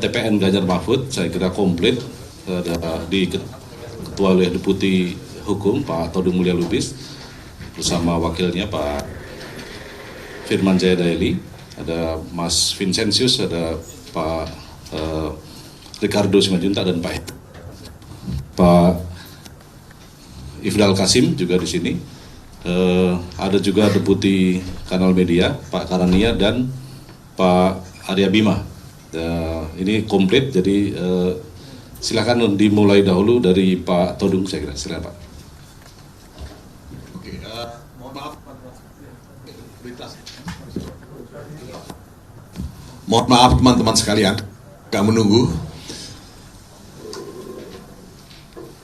TPN Ganjar Mahfud saya kira komplit, ada ketua oleh Deputi Hukum Pak Todung Mulya Lubis bersama wakilnya Pak Firman Jaya Daeli, ada Mas Vincentius, ada Pak Ricardo Simanjuntak dan Pak Ifdal Kasim juga di sini. Ada juga Deputi Kanal Media Pak Karania dan Pak Arya Bima. Ini komplit, jadi silakan dimulai dahulu dari Pak Todung, saya kira. Silakan Pak. Oke, mohon maaf. Mohon maaf teman-teman sekalian, gak menunggu.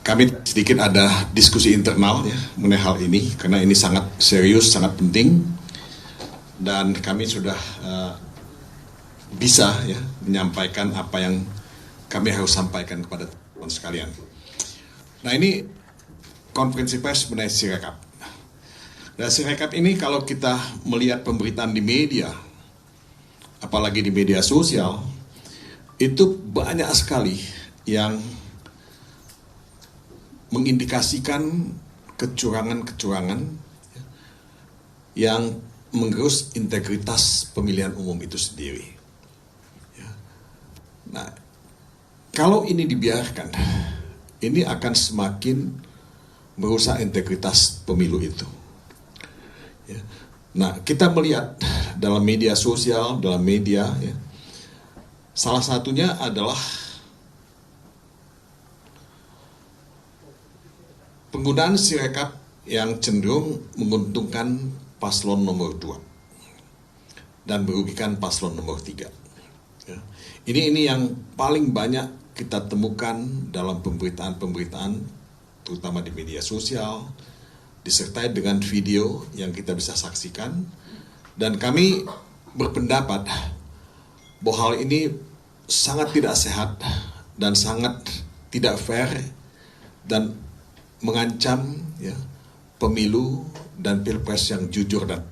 Kami sedikit ada diskusi internal ya mengenai hal ini, karena ini sangat serius, sangat penting, dan kami sudah bisa ya menyampaikan apa yang kami harus sampaikan kepada teman-teman sekalian. Nah, ini konferensi pers mengenai Sirekap. Nah, Sirekap ini kalau kita melihat pemberitaan di media, apalagi di media sosial, itu banyak sekali yang mengindikasikan kecurangan-kecurangan yang menggerus integritas pemilihan umum itu sendiri. Nah, kalau ini dibiarkan, ini akan semakin merusak integritas pemilu itu. Nah, kita melihat dalam media sosial, dalam media, ya, salah satunya adalah penggunaan Sirekap yang cenderung menguntungkan paslon nomor 2 dan merugikan paslon nomor 3. Ya. Ini yang paling banyak kita temukan dalam pemberitaan-pemberitaan, terutama di media sosial, disertai dengan video yang kita bisa saksikan. Dan kami berpendapat bahwa hal ini sangat tidak sehat dan sangat tidak fair dan mengancam ya, pemilu dan pilpres yang jujur dan.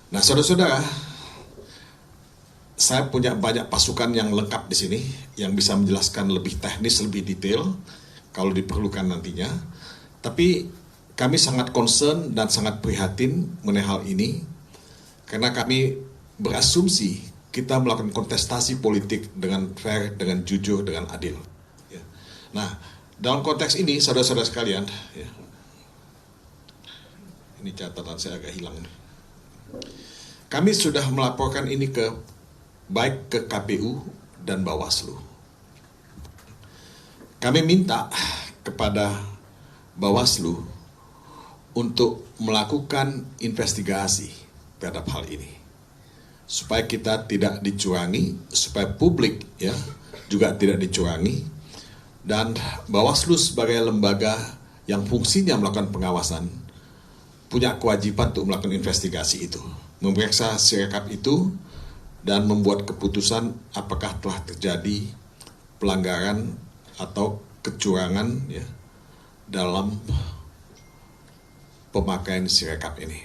Nah, saudara-saudara, saya punya banyak pasukan yang lengkap di sini yang bisa menjelaskan lebih teknis, lebih detail kalau diperlukan nantinya. Tapi kami sangat concern dan sangat prihatin mengenai hal ini karena kami berasumsi kita melakukan kontestasi politik dengan fair, dengan jujur, dengan adil. Ya. Nah, dalam konteks ini, saudara-saudara sekalian, ya, ini catatan saya agak hilang. Kami sudah melaporkan ini baik ke KPU dan Bawaslu. Kami minta kepada Bawaslu untuk melakukan investigasi terhadap hal ini, supaya kita tidak dicurangi, supaya publik ya juga tidak dicurangi. Dan Bawaslu sebagai lembaga yang fungsinya melakukan pengawasan punya kewajiban untuk melakukan investigasi itu, memeriksa Sirekap itu dan membuat keputusan apakah telah terjadi pelanggaran atau kecurangan ya dalam pemakaian Sirekap ini.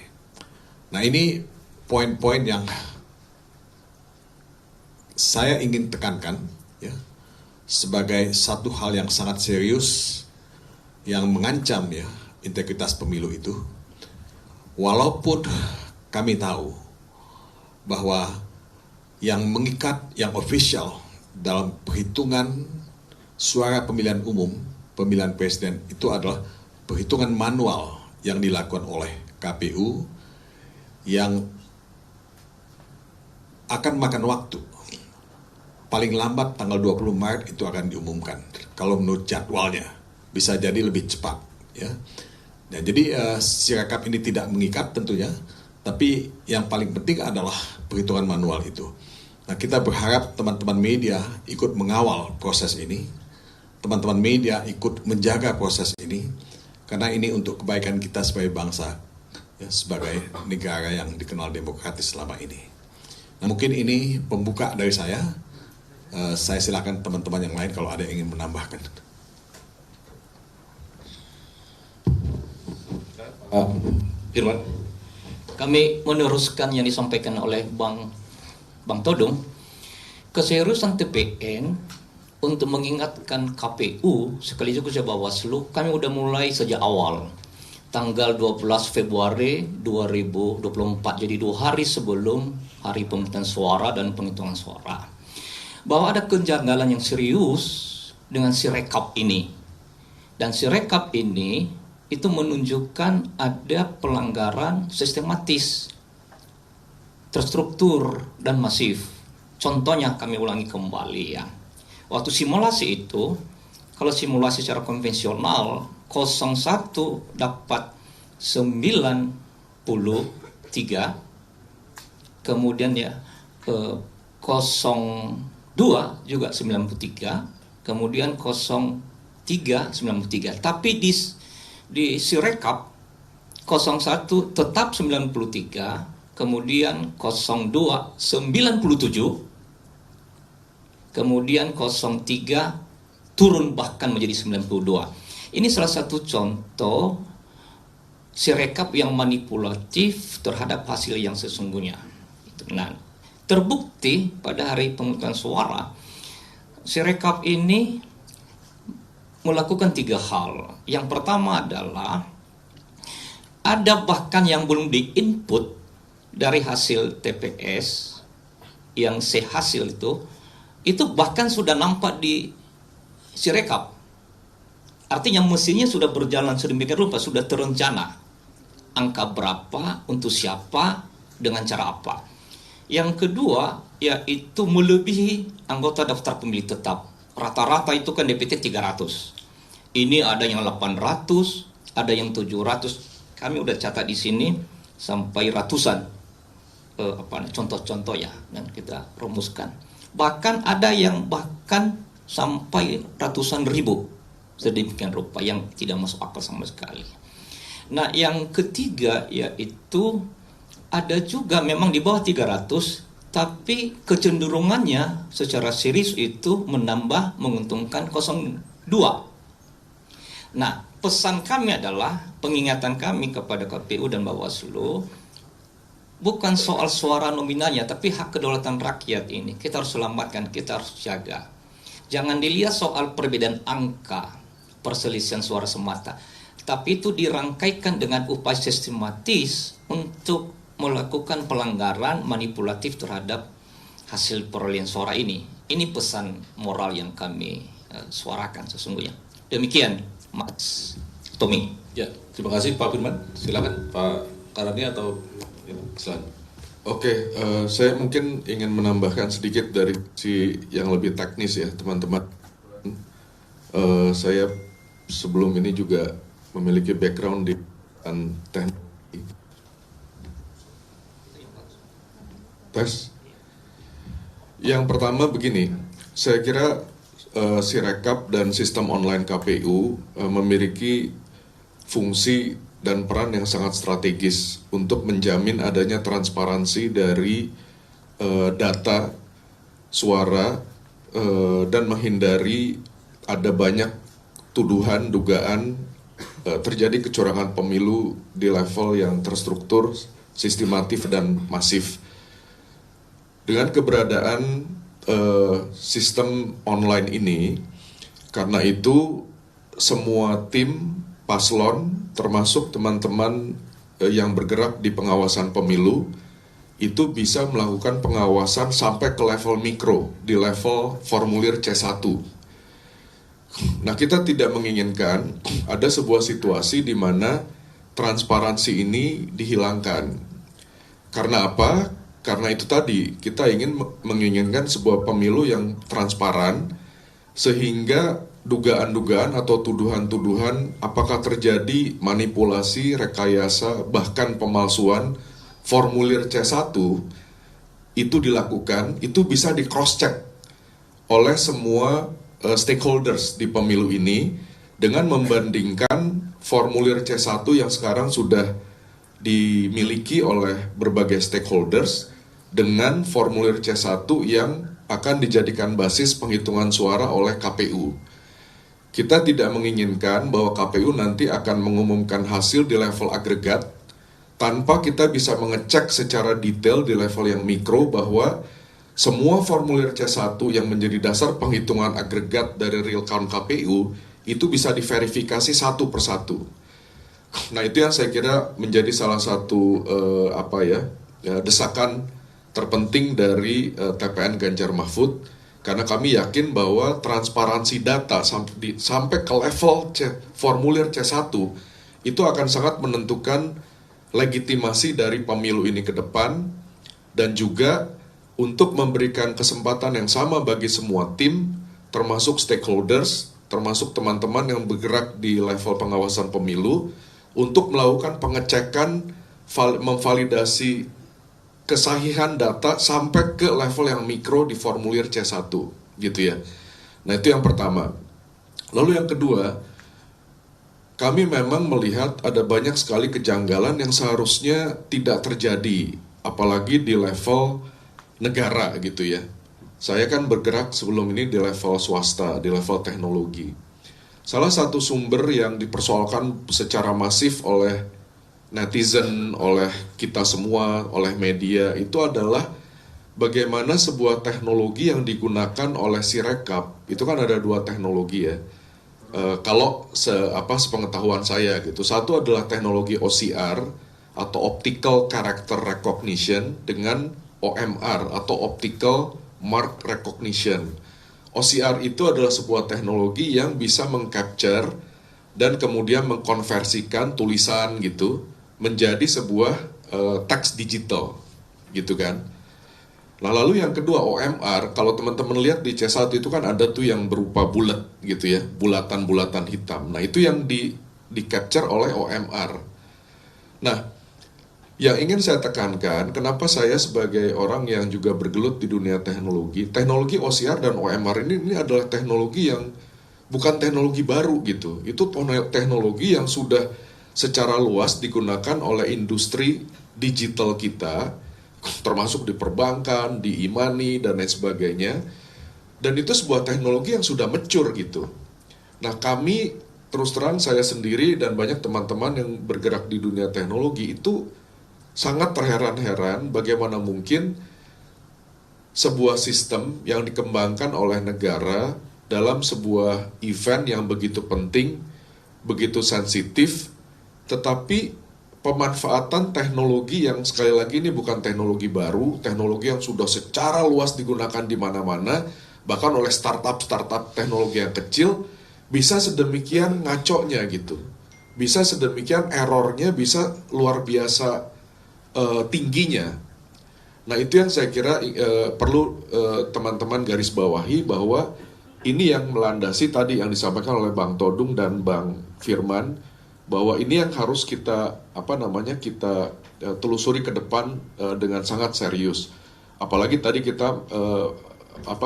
Nah, ini poin-poin yang saya ingin tekankan ya, sebagai satu hal yang sangat serius yang mengancam ya integritas pemilu itu. Walaupun kami tahu bahwa yang mengikat, yang official dalam perhitungan suara pemilihan umum, pemilihan presiden itu adalah perhitungan manual yang dilakukan oleh KPU yang akan makan waktu. Paling lambat tanggal 20 Maret itu akan diumumkan. Kalau menurut jadwalnya, bisa jadi lebih cepat. Ya. Nah, jadi Sirekap ini tidak mengikat tentunya, tapi yang paling penting adalah perhitungan manual itu. Nah, kita berharap teman-teman media ikut mengawal proses ini, teman-teman media ikut menjaga proses ini, karena ini untuk kebaikan kita sebagai bangsa, ya, sebagai negara yang dikenal demokratis selama ini. Nah, mungkin ini pembuka dari saya. Saya silakan teman-teman yang lain kalau ada yang ingin menambahkan. Firman. Kami meneruskan yang disampaikan oleh Bang Todung. keseriusan TPN untuk mengingatkan KPU sekaligus Bawaslu, kami udah mulai sejak awal. Tanggal 12 Februari 2024, jadi 2 hari sebelum hari pemungutan suara dan penghitungan suara, bahwa ada kejanggalan yang serius dengan Sirekap ini. Dan Sirekap ini itu menunjukkan ada pelanggaran sistematis, terstruktur, dan masif. Contohnya kami ulangi kembali ya. Waktu simulasi itu, kalau simulasi secara konvensional, 01 dapat 93, kemudian ya 02 juga 93, kemudian 03 93. Tapi di Sirekap 01 tetap 93, kemudian 02 97, kemudian 03 turun bahkan menjadi 92. Ini salah satu contoh Sirekap yang manipulatif terhadap hasil yang sesungguhnya. Nah, terbukti pada hari pemungutan suara, Sirekap ini melakukan 3 hal. Yang pertama adalah ada bahkan yang belum diinput dari hasil TPS yang hasil itu bahkan sudah nampak di Sirekap. Artinya mesinnya sudah berjalan sedemikian rupa, sudah terencana. Angka berapa, untuk siapa, dengan cara apa. Yang kedua, yaitu melebihi anggota daftar pemilih tetap. Rata-rata itu kan DPT 300. Ini ada yang 800, ada yang 700. Kami udah catat di sini sampai ratusan contoh-contoh ya, dan kita rumuskan. Bahkan ada yang bahkan sampai ratusan ribu, sedemikian rupa, yang tidak masuk akal sama sekali. Nah, yang ketiga yaitu ada juga memang di bawah 300, tapi kecenderungannya secara serius itu menambah menguntungkan 02. Nah, pesan kami adalah, pengingatan kami kepada KPU dan Bawaslu, bukan soal suara nominalnya, tapi hak kedaulatan rakyat ini kita harus selamatkan, kita harus jaga. Jangan dilihat soal perbedaan angka, perselisihan suara semata, tapi itu dirangkaikan dengan upaya sistematis untuk melakukan pelanggaran manipulatif terhadap hasil perolehan suara ini. Ini pesan moral yang kami suarakan sesungguhnya. Demikian, Mas Tommy. Ya, terima kasih Pak Firman. Silakan Pak Karani atau silakan. Oke, saya mungkin ingin menambahkan sedikit dari si yang lebih teknis ya, teman-teman. Saya sebelum ini juga memiliki background di teknologi. Tes. Yang pertama begini, saya kira Sirekap dan sistem online KPU memiliki fungsi dan peran yang sangat strategis untuk menjamin adanya transparansi dari data suara dan menghindari ada banyak tuduhan, dugaan terjadi kecurangan pemilu di level yang terstruktur, sistematif, dan masif. Dengan keberadaan sistem online ini, karena itu semua tim paslon, termasuk teman-teman yang bergerak di pengawasan pemilu, itu bisa melakukan pengawasan sampai ke level mikro, di level formulir C1. Nah, kita tidak menginginkan ada sebuah situasi di mana transparansi ini dihilangkan. Karena apa? Karena itu tadi, kita menginginkan sebuah pemilu yang transparan, sehingga dugaan-dugaan atau tuduhan-tuduhan apakah terjadi manipulasi, rekayasa, bahkan pemalsuan formulir C1 itu dilakukan, itu bisa di cross-check oleh semua stakeholders di pemilu ini dengan membandingkan formulir C1 yang sekarang sudah dimiliki oleh berbagai stakeholders dengan formulir C1 yang akan dijadikan basis penghitungan suara oleh KPU. Kita tidak menginginkan bahwa KPU nanti akan mengumumkan hasil di level agregat tanpa kita bisa mengecek secara detail di level yang mikro bahwa semua formulir C1 yang menjadi dasar penghitungan agregat dari real count KPU itu bisa diverifikasi satu persatu. Nah, itu yang saya kira menjadi salah satu desakan terpenting dari TPN Ganjar Mahfud, karena kami yakin bahwa transparansi data sampai ke level formulir C1 itu akan sangat menentukan legitimasi dari pemilu ini ke depan, dan juga untuk memberikan kesempatan yang sama bagi semua tim, termasuk stakeholders, termasuk teman-teman yang bergerak di level pengawasan pemilu, untuk melakukan pengecekan, memvalidasi kesahihan data sampai ke level yang mikro di formulir C1, gitu ya. Nah, itu yang pertama. Lalu yang kedua, kami memang melihat ada banyak sekali kejanggalan yang seharusnya tidak terjadi, apalagi di level negara gitu ya. Saya kan bergerak sebelum ini di level swasta, di level teknologi. Salah satu sumber yang dipersoalkan secara masif oleh netizen, oleh kita semua, oleh media, itu adalah bagaimana sebuah teknologi yang digunakan oleh Sirekap, itu kan ada dua teknologi ya. Kalau sepengetahuan saya gitu, satu adalah teknologi OCR atau Optical Character Recognition dengan OMR atau Optical Mark Recognition. OCR itu adalah sebuah teknologi yang bisa mengcapture dan kemudian mengkonversikan tulisan gitu menjadi sebuah teks digital, gitu kan. Nah, lalu yang kedua OMR, kalau teman-teman lihat di C1 itu kan ada tuh yang berupa bulat gitu ya, bulatan-bulatan hitam. Nah, itu yang di-capture oleh OMR. Nah, yang ingin saya tekankan, kenapa saya sebagai orang yang juga bergelut di dunia teknologi OCR dan OMR ini adalah teknologi yang bukan teknologi baru gitu. Itu teknologi yang sudah secara luas digunakan oleh industri digital kita, termasuk di perbankan, di e-money, dan lain sebagainya. Dan itu sebuah teknologi yang sudah mature gitu. Nah, kami terus terang, saya sendiri dan banyak teman-teman yang bergerak di dunia teknologi itu sangat terheran-heran bagaimana mungkin sebuah sistem yang dikembangkan oleh negara dalam sebuah event yang begitu penting, begitu sensitif, tetapi pemanfaatan teknologi yang sekali lagi ini bukan teknologi baru, teknologi yang sudah secara luas digunakan di mana-mana, bahkan oleh startup teknologi yang kecil, bisa sedemikian ngaconya gitu. Bisa sedemikian errornya bisa luar biasa tingginya. Nah, itu yang saya kira perlu teman-teman garis bawahi, bahwa ini yang melandasi tadi yang disampaikan oleh Bang Todung dan Bang Firman, bahwa ini yang harus kita kita telusuri ke depan dengan sangat serius. Apalagi tadi kita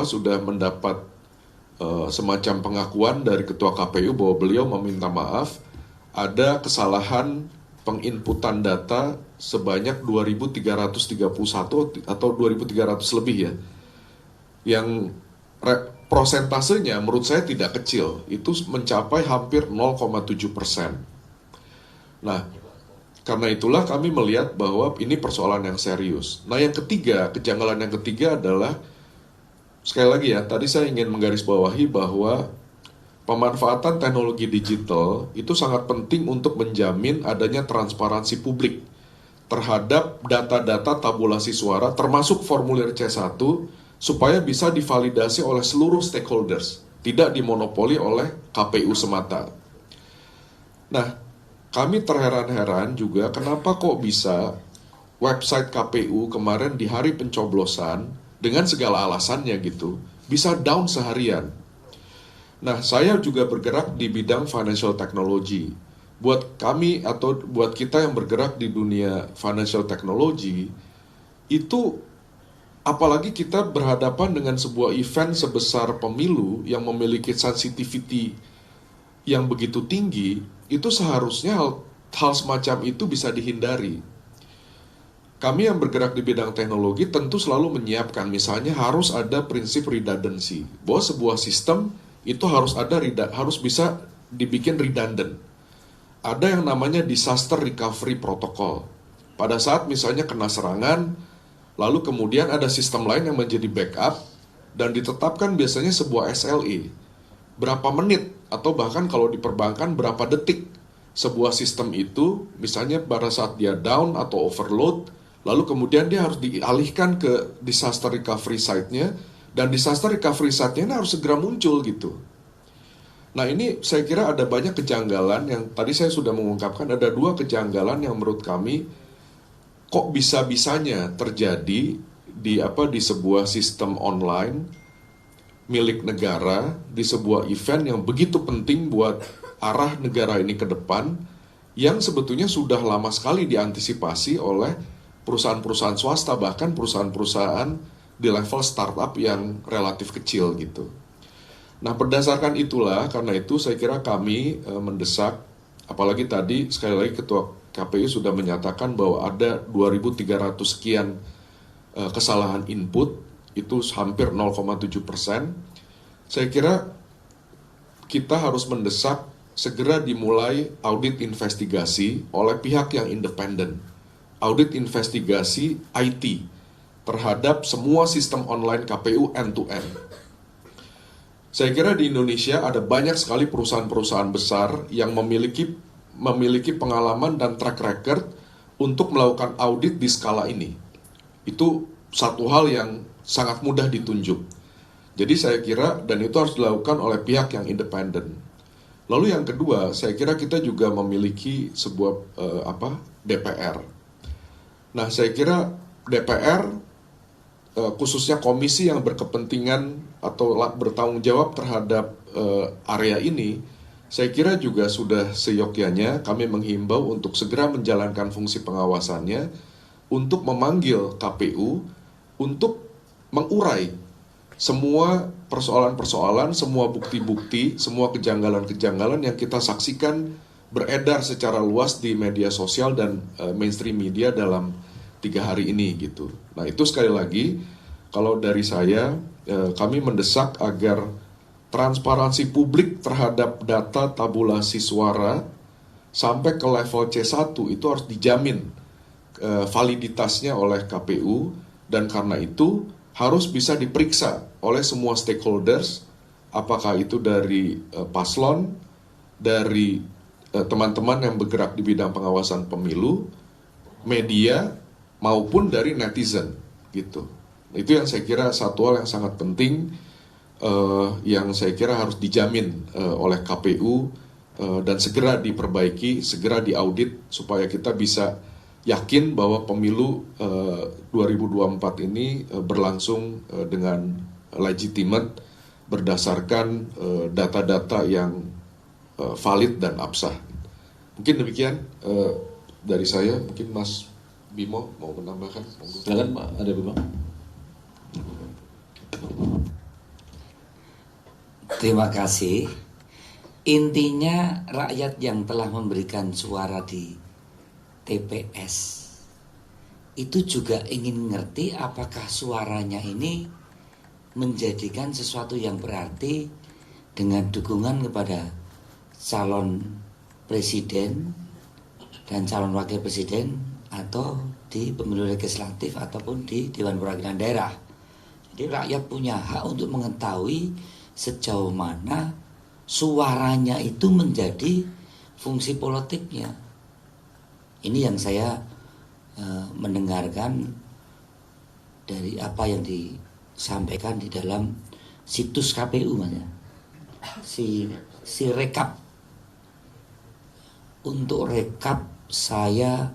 sudah mendapat semacam pengakuan dari Ketua KPU bahwa beliau meminta maaf ada kesalahan penginputan data sebanyak 2.331 atau 2.300 lebih ya, yang prosentasenya menurut saya tidak kecil, itu mencapai hampir 0,7%. Nah, karena itulah kami melihat bahwa ini persoalan yang serius. Nah, yang ketiga, kejanggalan yang ketiga adalah, sekali lagi ya, tadi saya ingin menggarisbawahi bahwa pemanfaatan teknologi digital itu sangat penting untuk menjamin adanya transparansi publik terhadap data-data tabulasi suara, termasuk formulir C1, supaya bisa divalidasi oleh seluruh stakeholders, tidak dimonopoli oleh KPU semata. Nah, kami terheran-heran juga kenapa kok bisa website KPU kemarin di hari pencoblosan, dengan segala alasannya gitu, bisa down seharian. Nah, saya juga bergerak di bidang financial technology. Buat kami atau buat kita yang bergerak di dunia financial technology, itu apalagi kita berhadapan dengan sebuah event sebesar pemilu yang memiliki sensitivity yang begitu tinggi, itu seharusnya hal semacam itu bisa dihindari. Kami yang bergerak di bidang teknologi tentu selalu menyiapkan, misalnya harus ada prinsip redundancy, bahwa sebuah sistem itu harus bisa dibikin redundant. Ada yang namanya disaster recovery protocol. Pada saat misalnya kena serangan, lalu kemudian ada sistem lain yang menjadi backup, dan ditetapkan biasanya sebuah SLA. Berapa menit, atau bahkan kalau di perbankan berapa detik sebuah sistem itu, misalnya pada saat dia down atau overload, lalu kemudian dia harus dialihkan ke disaster recovery site-nya, dan disaster recovery site-nya harus segera muncul gitu. Nah ini saya kira ada banyak kejanggalan yang tadi saya sudah mengungkapkan, ada 2 kejanggalan yang menurut kami kok bisa-bisanya terjadi di sebuah sistem online milik negara, di sebuah event yang begitu penting buat arah negara ini ke depan, yang sebetulnya sudah lama sekali diantisipasi oleh perusahaan-perusahaan swasta, bahkan perusahaan-perusahaan di level startup yang relatif kecil gitu. Nah berdasarkan itulah, karena itu saya kira kami mendesak, apalagi tadi sekali lagi Ketua KPU sudah menyatakan bahwa ada 2.300 sekian kesalahan input, itu hampir 0,7%. Saya kira kita harus mendesak segera dimulai audit investigasi oleh pihak yang independen, audit investigasi IT terhadap semua sistem online KPU end-to-end. Saya kira di Indonesia ada banyak sekali perusahaan-perusahaan besar yang memiliki pengalaman dan track record untuk melakukan audit di skala ini. Itu satu hal yang sangat mudah ditunjuk. Jadi saya kira, dan itu harus dilakukan oleh pihak yang independen. Lalu yang kedua, saya kira kita juga memiliki sebuah DPR. Nah, saya kira DPR khususnya komisi yang berkepentingan atau bertanggung jawab terhadap area ini, saya kira juga sudah seyogyanya kami menghimbau untuk segera menjalankan fungsi pengawasannya, untuk memanggil KPU untuk mengurai semua persoalan-persoalan, semua bukti-bukti, semua kejanggalan-kejanggalan yang kita saksikan beredar secara luas di media sosial dan mainstream media dalam 3 hari ini gitu. Nah itu sekali lagi, kalau dari saya, kami mendesak agar transparansi publik terhadap data tabulasi suara sampai ke level C1 itu harus dijamin validitasnya oleh KPU, dan karena itu harus bisa diperiksa oleh semua stakeholders, apakah itu dari paslon, dari teman-teman yang bergerak di bidang pengawasan pemilu, media, maupun dari netizen gitu. Itu yang saya kira satu hal yang sangat penting, yang saya kira harus dijamin oleh KPU dan segera diperbaiki, segera diaudit supaya kita bisa yakin bahwa pemilu 2024 ini berlangsung dengan legitimate berdasarkan data-data yang valid dan absah. Mungkin demikian dari saya. Mungkin Mas Bimo mau menambahkan? Silakan Pak, ada Bimo. Terima kasih. Intinya rakyat yang telah memberikan suara di TPS itu juga ingin ngerti apakah suaranya ini menjadikan sesuatu yang berarti dengan dukungan kepada calon presiden dan calon wakil presiden, atau di pemilu legislatif ataupun di Dewan Perwakilan Daerah. Jadi rakyat punya hak untuk mengetahui sejauh mana suaranya itu menjadi fungsi politiknya. Ini yang saya mendengarkan dari apa yang disampaikan di dalam situs KPU, si rekap. Untuk rekap saya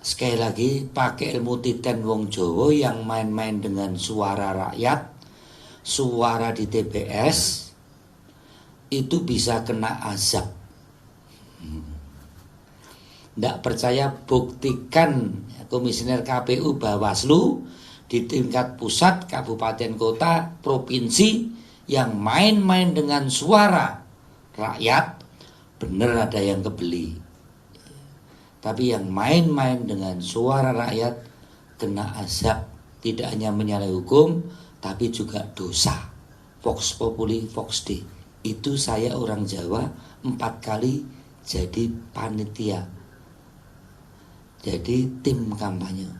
sekali lagi pakai ilmu titen wong Jawa yang main-main dengan suara rakyat, suara di TPS itu bisa kena azab. Tidak percaya, buktikan komisioner KPU Bawaslu di tingkat pusat, kabupaten, kota, provinsi yang main-main dengan suara rakyat, benar ada yang kebeli. Tapi yang main-main dengan suara rakyat kena azab, tidak hanya menyalahi hukum, tapi juga dosa. Vox populi, vox dei. Itu saya orang Jawa 4 kali jadi panitia, jadi tim kampanye.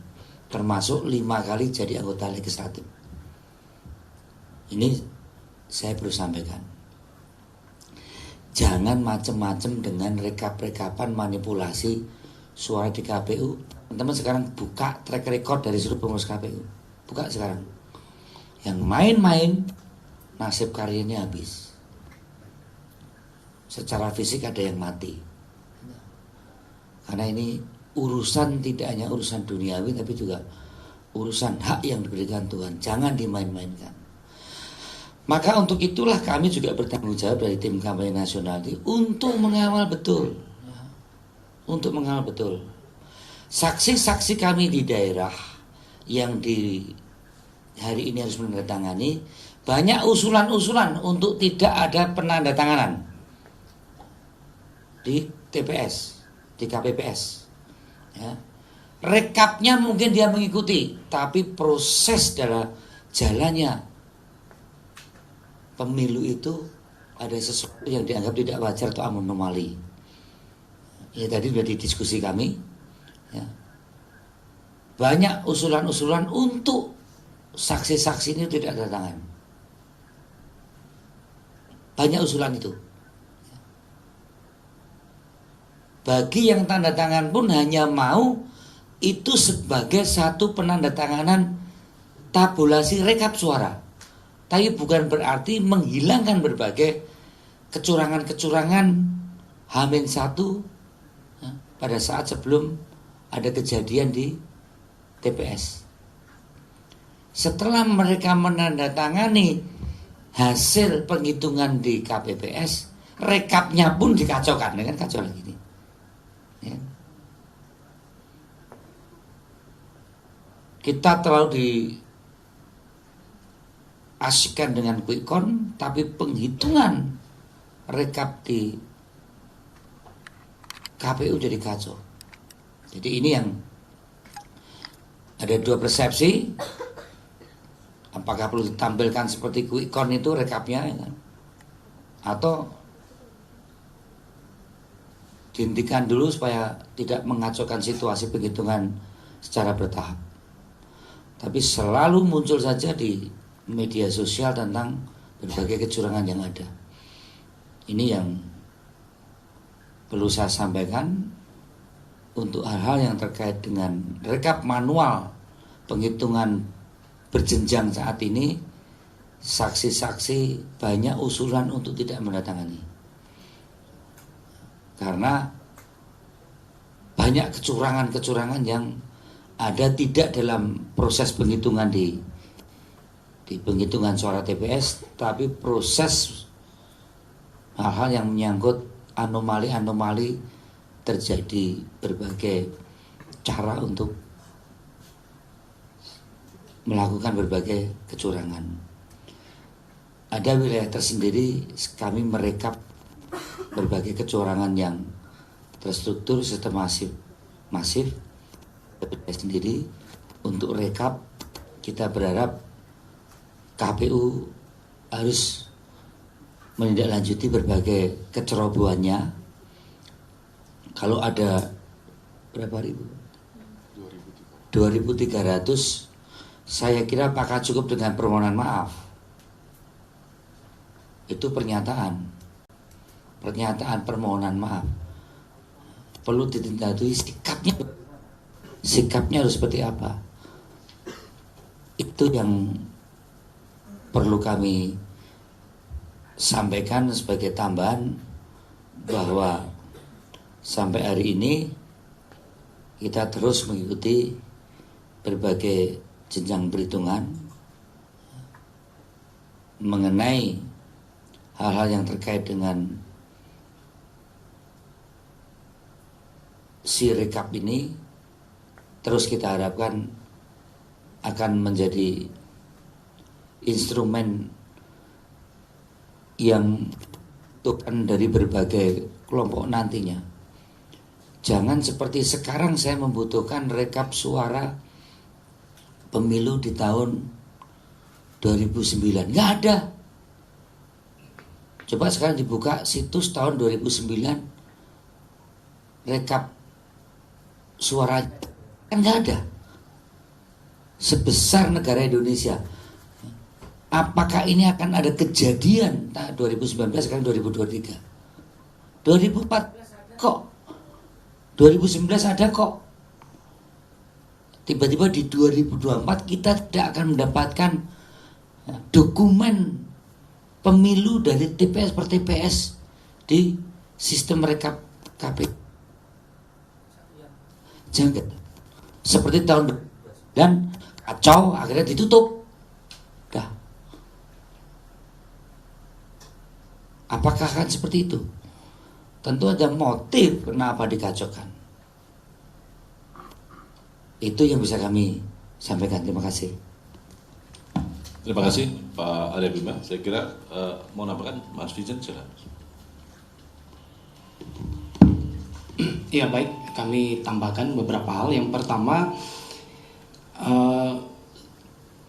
termasuk 5 kali jadi anggota legislatif. Ini saya perlu sampaikan. Jangan macam-macam dengan rekap-rekapan manipulasi suara di KPU. Teman-teman sekarang buka track record dari seluruh pengurus KPU. Buka sekarang. Yang main-main nasib karirnya habis. Secara fisik ada yang mati. Karena ini urusan tidak hanya urusan duniawi tapi juga urusan hak yang diberikan Tuhan. Jangan dimain-mainkan. Maka untuk itulah kami juga bertanggung jawab dari tim kampanye nasional ini untuk mengawal betul. Untuk mengawal betul. Saksi-saksi kami di daerah yang di hari ini harus menandatangani, banyak usulan-usulan untuk tidak ada penandatanganan di TPS, di KPPS. Ya. Rekapnya mungkin dia mengikuti, tapi proses dalam jalannya pemilu itu ada sesuatu yang dianggap tidak wajar atau anomali. Ya tadi sudah didiskusi kami. Ya. Banyak usulan-usulan untuk saksi-saksi ini tidak ada tangan. Banyak usulan itu. Bagi yang tanda tangan pun hanya mau itu sebagai satu penandatanganan tabulasi rekap suara. Tapi bukan berarti menghilangkan berbagai kecurangan-kecurangan H-1 ya, pada saat sebelum ada kejadian di TPS. Setelah mereka menandatangani hasil penghitungan di KPPS, rekapnya pun dikacaukan, kan kacau lagi nih. Ya. Kita terlalu asyikkan dengan quick count, tapi penghitungan rekap di KPU jadi kacau. Jadi ini yang ada dua persepsi. Apakah perlu ditampilkan seperti quick count itu rekapnya, ya kan? Atau dihentikan dulu supaya tidak mengacaukan situasi penghitungan secara bertahap. Tapi selalu muncul saja di media sosial tentang berbagai kecurangan yang ada. Ini yang perlu saya sampaikan untuk hal-hal yang terkait dengan rekap manual penghitungan berjenjang saat ini. Saksi-saksi banyak usulan untuk tidak mendatangani karena banyak kecurangan-kecurangan yang ada tidak dalam proses penghitungan di penghitungan suara TPS, tapi proses hal-hal yang menyangkut anomali-anomali terjadi berbagai cara untuk melakukan berbagai kecurangan. Ada wilayah tersendiri kami merekap berbagai kecurangan yang terstruktur sistematif masif sendiri. Untuk rekap kita berharap KPU harus menindaklanjuti berbagai kecerobohannya. Kalau ada berapa ribu? 2.300, saya kira apakah cukup dengan permohonan maaf? Itu pernyataan permohonan maaf. Perlu ditindaklanjuti sikapnya harus seperti apa? Itu yang perlu kami sampaikan sebagai tambahan, bahwa sampai hari ini kita terus mengikuti berbagai jenjang perhitungan mengenai hal-hal yang terkait dengan si rekap ini. Terus kita harapkan akan menjadi instrumen yang tentukan dari berbagai kelompok nantinya. Jangan seperti sekarang saya membutuhkan rekap suara pemilu di tahun 2009. Nggak ada. Coba sekarang dibuka situs tahun 2009, rekap suara kan nggak ada. sebesar negara Indonesia, apakah ini akan ada kejadian 2019 sekarang 2023, 2014 kok, 2019 ada kok, tiba-tiba di 2024 kita tidak akan mendapatkan dokumen pemilu dari TPS per TPS di sistem rekap KPU. Jangan seperti tahun dan kacau akhirnya ditutup. Dah. Apakah akan seperti itu? Tentu ada motif kenapa dikacaukan. Itu yang bisa kami sampaikan. Terima kasih. Terima kasih Pak Arya Bima. Saya kira mau nambahkan Mas Vincent, silakan. Ya baik, kami tambahkan beberapa hal. Yang pertama,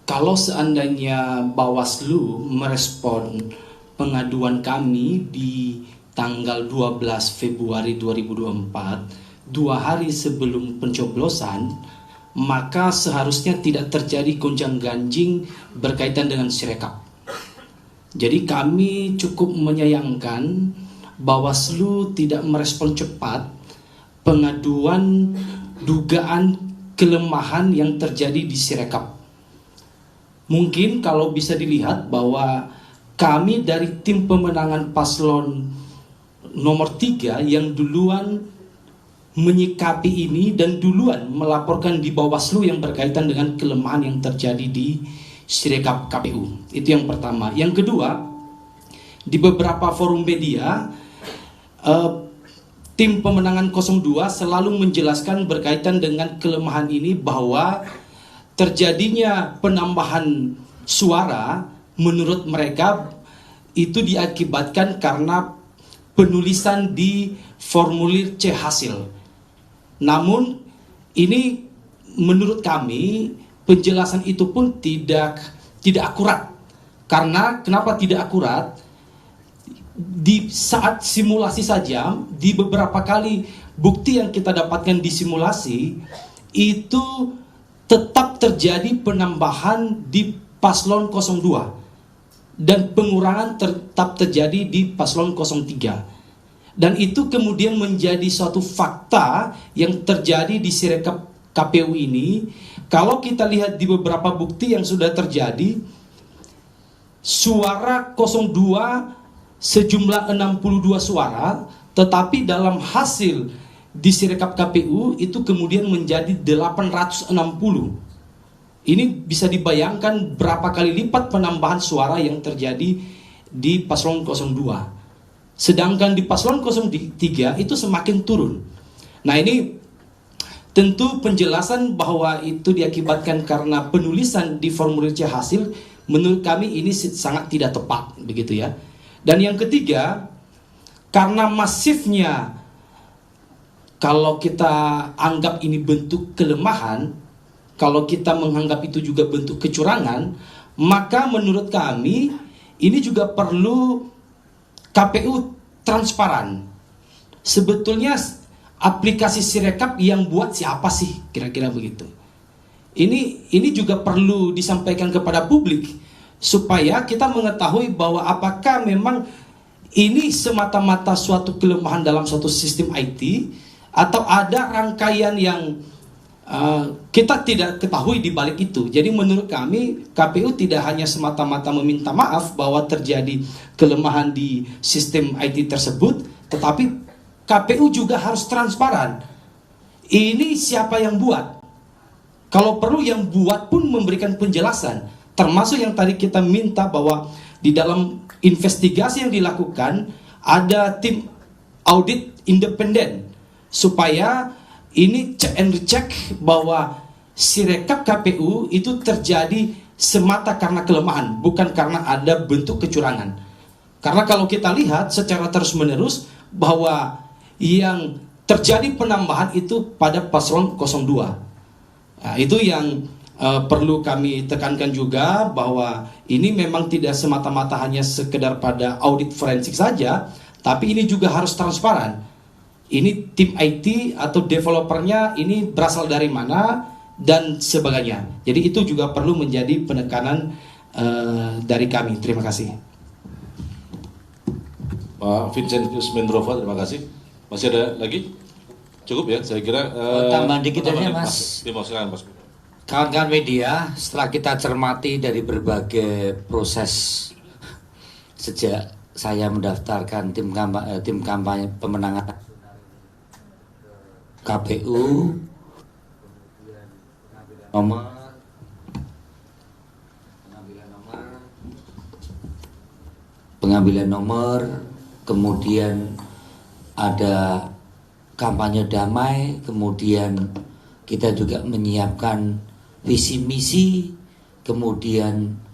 kalau seandainya Bawaslu merespon pengaduan kami di tanggal 12 Februari 2024, 2 hari sebelum pencoblosan, maka seharusnya tidak terjadi gonjang-ganjing berkaitan dengan Sirekap. Jadi kami cukup menyayangkan Bawaslu tidak merespon cepat pengaduan dugaan kelemahan yang terjadi di Sirekap. Mungkin kalau bisa dilihat bahwa kami dari tim pemenangan paslon nomor 3 yang duluan menyikapi ini dan duluan melaporkan di Bawaslu yang berkaitan dengan kelemahan yang terjadi di Sirekap KPU. Itu yang pertama. Yang kedua, di beberapa forum media tim pemenangan 02 selalu menjelaskan berkaitan dengan kelemahan ini bahwa terjadinya penambahan suara menurut mereka itu diakibatkan karena penulisan di formulir C hasil. Namun ini menurut kami penjelasan itu pun tidak akurat. Karena kenapa tidak akurat? Di saat simulasi saja, di beberapa kali bukti yang kita dapatkan di simulasi itu tetap terjadi penambahan di paslon 02 dan pengurangan tetap terjadi di paslon 03. Dan itu kemudian menjadi suatu fakta yang terjadi di Sirekap KPU ini. Kalau kita lihat di beberapa bukti yang sudah terjadi, suara 02 sejumlah 62 suara, tetapi dalam hasil di Sirekap KPU itu kemudian menjadi 860. Ini bisa dibayangkan berapa kali lipat penambahan suara yang terjadi di paslon 02. Sedangkan di paslon 03 itu semakin turun. Nah ini tentu penjelasan bahwa itu diakibatkan karena penulisan di formulir C hasil, menurut kami ini sangat tidak tepat, begitu ya. Dan yang ketiga, karena masifnya, kalau kita anggap ini bentuk kelemahan, kalau kita menganggap itu juga bentuk kecurangan, maka menurut kami ini juga perlu KPU transparan. Sebetulnya aplikasi Sirekap yang buat siapa sih? Kira-kira begitu. Ini juga perlu disampaikan kepada publik supaya kita mengetahui bahwa apakah memang ini semata-mata suatu kelemahan dalam suatu sistem IT atau ada rangkaian yang kita tidak ketahui di balik itu. Jadi menurut kami KPU tidak hanya semata-mata meminta maaf bahwa terjadi kelemahan di sistem IT tersebut, tetapi KPU juga harus transparan. Ini siapa yang buat? Kalau perlu yang buat pun memberikan penjelasan, termasuk yang tadi kita minta bahwa di dalam investigasi yang dilakukan ada tim audit independen supaya ini cek and recheck bahwa Sirekap KPU itu terjadi semata karena kelemahan, bukan karena ada bentuk kecurangan. Karena kalau kita lihat secara terus-menerus bahwa yang terjadi penambahan itu pada paslon 02. Nah, itu yang perlu kami tekankan juga, bahwa ini memang tidak semata-mata hanya sekedar pada audit forensik saja, tapi ini juga harus transparan. Ini tim IT atau developernya ini berasal dari mana, dan sebagainya. Jadi itu juga perlu menjadi penekanan dari kami. Terima kasih. Pak Vincent Mendrova, terima kasih. Masih ada lagi? Cukup ya, saya kira. Tambah dikit aja, Mas. Silakan, Mas. Kawan-kawan media, setelah kita cermati dari berbagai proses sejak saya mendaftarkan tim kampanye pemenangan KPU, pengambilan nomor, kemudian ada kampanye damai, kemudian kita juga menyiapkan visi misi, kemudian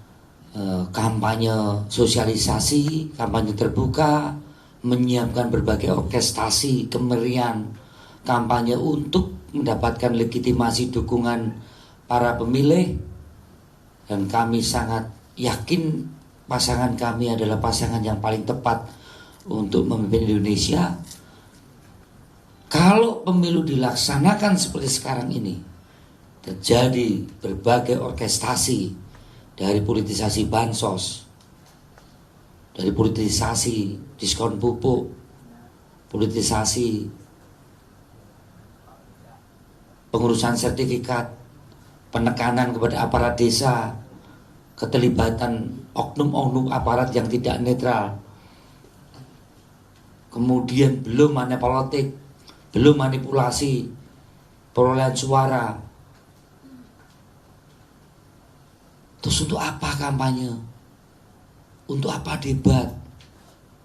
kampanye sosialisasi, kampanye terbuka, menyiapkan berbagai orkestrasi kemerian kampanye untuk mendapatkan legitimasi dukungan para pemilih, dan kami sangat yakin pasangan kami adalah pasangan yang paling tepat untuk memimpin Indonesia. Kalau pemilu dilaksanakan seperti sekarang ini, terjadi berbagai orkestrasi, dari politisasi bansos, dari politisasi diskon pupuk, politisasi pengurusan sertifikat, penekanan kepada aparat desa, keterlibatan oknum-oknum aparat yang tidak netral, kemudian belum manipulatif, belum manipulasi perolehan suara. Terus untuk apa kampanye? Untuk apa debat?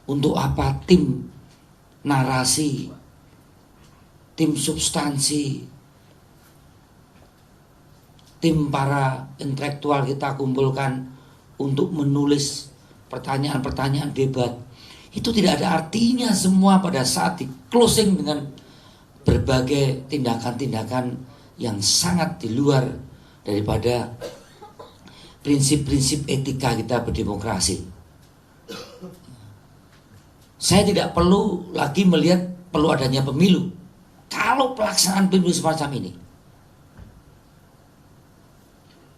Untuk apa tim narasi, tim substansi, tim para intelektual kita kumpulkan untuk menulis pertanyaan-pertanyaan debat? Itu tidak ada artinya semua pada saat di closing dengan berbagai tindakan-tindakan yang sangat di luar daripada prinsip-prinsip etika kita berdemokrasi. Saya tidak perlu lagi melihat perlu adanya pemilu kalau pelaksanaan pemilu semacam ini.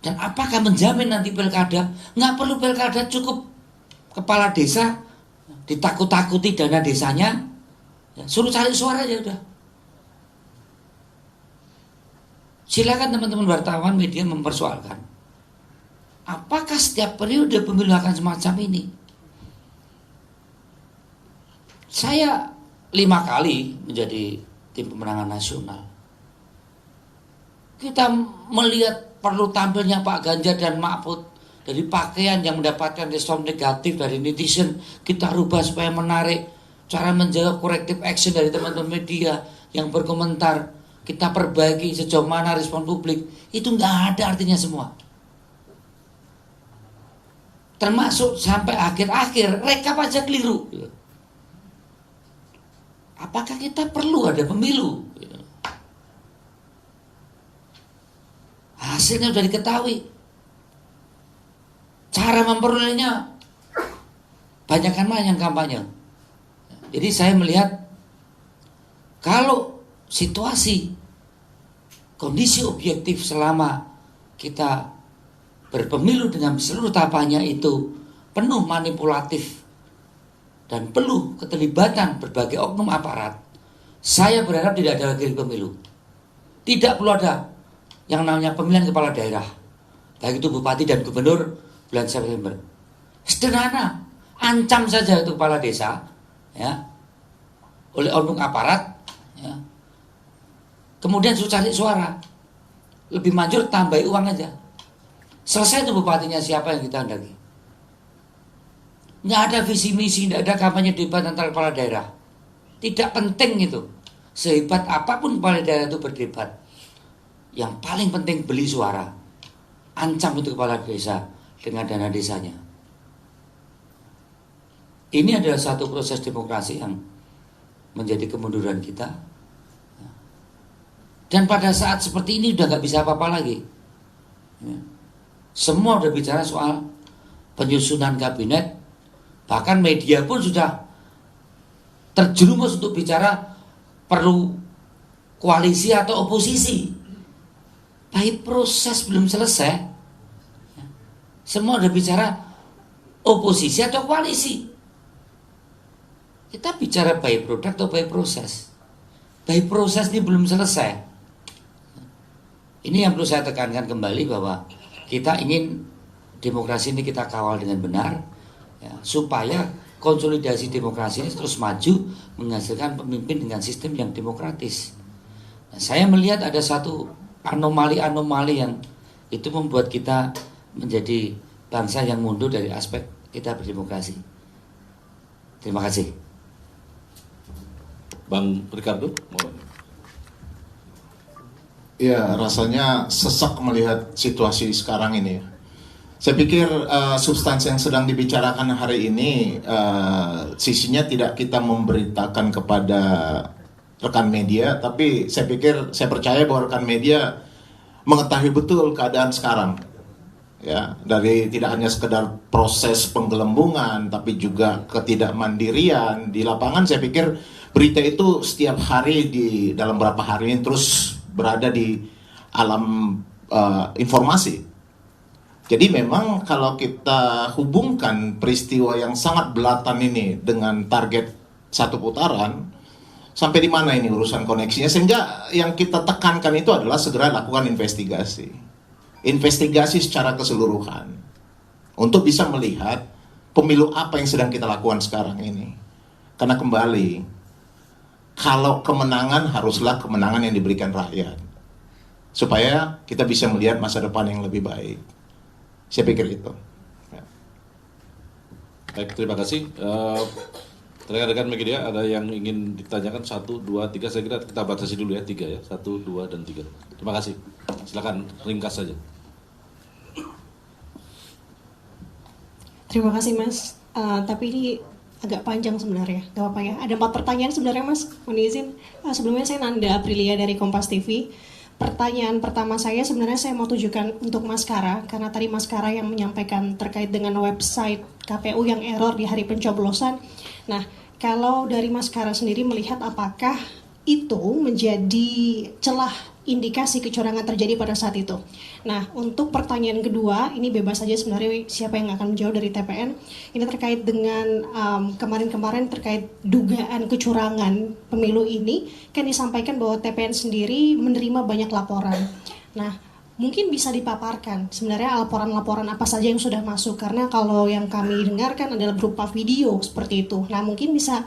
Dan apakah menjamin nanti pilkada? Nggak perlu pilkada, cukup kepala desa ditakut-takuti dana desanya, ya, suruh cari suara aja udah. Silakan teman-teman wartawan media mempersoalkan, apakah setiap periode pemilu akan semacam ini? Saya 5 kali menjadi tim pemenangan nasional. Kita melihat perlu tampilnya Pak Ganjar dan Mahfud, dari pakaian yang mendapatkan respon negatif dari netizen, kita rubah supaya menarik. Cara menjawab corrective action dari teman-teman media yang berkomentar, kita perbaiki sejauh mana respon publik. Itu nggak ada artinya semua. Termasuk sampai akhir-akhir rekap aja keliru. Apakah kita perlu ada pemilu? Hasilnya sudah diketahui. Cara memperolehnya banyakkan mana yang kampanye. Jadi saya melihat kalau situasi kondisi objektif selama kita berpemilu dengan seluruh tahapannya itu penuh manipulatif dan penuh keterlibatan berbagai oknum aparat, saya berharap tidak ada lagi pemilu. Tidak perlu ada yang namanya pemilihan kepala daerah, baik itu bupati dan gubernur bulan September. Sederhana, ancam saja itu kepala desa, ya, oleh oknum aparat, ya. Kemudian suruh cari suara, lebih manjur tambahi uang aja. Selesai itu bupatinya siapa yang kita hendaki. Nggak ada visi misi, nggak ada kampanye debat antara kepala daerah. Tidak penting itu. Sehebat apapun kepala daerah itu berdebat, yang paling penting beli suara. Ancam itu kepala desa dengan dana desanya. Ini adalah satu proses demokrasi yang menjadi kemunduran kita. Dan pada saat seperti ini udah nggak bisa apa-apa lagi. Semua udah bicara soal penyusunan kabinet. Bahkan media pun sudah terjerumus untuk bicara perlu koalisi atau oposisi. Baik proses belum selesai. Semua udah bicara oposisi atau koalisi. Kita bicara baik produk atau baik proses. Baik proses ini belum selesai. Ini yang perlu saya tekankan kembali bahwa kita ingin demokrasi ini kita kawal dengan benar, ya, supaya konsolidasi demokrasi ini terus maju menghasilkan pemimpin dengan sistem yang demokratis. Nah, saya melihat ada satu anomali-anomali yang itu membuat kita menjadi bangsa yang mundur dari aspek kita berdemokrasi. Terima kasih. Bang Ricardo, Ya, rasanya sesak melihat situasi sekarang ini. Saya pikir substansi yang sedang dibicarakan hari ini sisinya tidak kita memberitakan kepada rekan media, tapi saya percaya bahwa rekan media mengetahui betul keadaan sekarang. Ya, dari tidak hanya sekedar proses penggelembungan, tapi juga ketidakmandirian di lapangan. Saya pikir berita itu setiap hari dalam beberapa hari ini terus berada di alam informasi. Jadi memang kalau kita hubungkan peristiwa yang sangat belatan ini dengan target satu putaran, sampai di mana ini urusan koneksinya, sehingga yang kita tekankan itu adalah segera lakukan investigasi secara keseluruhan untuk bisa melihat pemilu apa yang sedang kita lakukan sekarang ini. Karena kembali, kalau kemenangan haruslah kemenangan yang diberikan rakyat, supaya kita bisa melihat masa depan yang lebih baik. Saya pikir itu. Ya. baik, terima kasih. Rekan-rekan media, ada yang ingin ditanyakan 1, 2, 3, saya kira kita batasi dulu ya, 3 ya, 1, 2, dan 3. Terima kasih. Silakan ringkas saja. Terima kasih Mas. Tapi ini agak panjang sebenarnya, gak apa-apa ya. Ada 4 pertanyaan sebenarnya Mas, mohon izin. Sebelumnya saya Nanda Aprilia dari Kompas TV. Pertanyaan pertama saya sebenarnya saya mau tujukan untuk Mas Kara, karena tadi Mas Kara yang menyampaikan terkait dengan website KPU yang error di hari pencoblosan. Nah, kalau dari Mas Kara sendiri melihat apakah itu menjadi celah indikasi kecurangan terjadi pada saat itu. Nah, untuk pertanyaan kedua, ini bebas saja sebenarnya siapa yang akan menjawab dari TPN. Ini terkait dengan kemarin-kemarin terkait dugaan kecurangan pemilu ini, kan disampaikan bahwa TPN sendiri menerima banyak laporan. Nah, mungkin bisa dipaparkan sebenarnya laporan-laporan apa saja yang sudah masuk, karena kalau yang kami dengarkan adalah berupa video seperti itu. Nah, mungkin bisa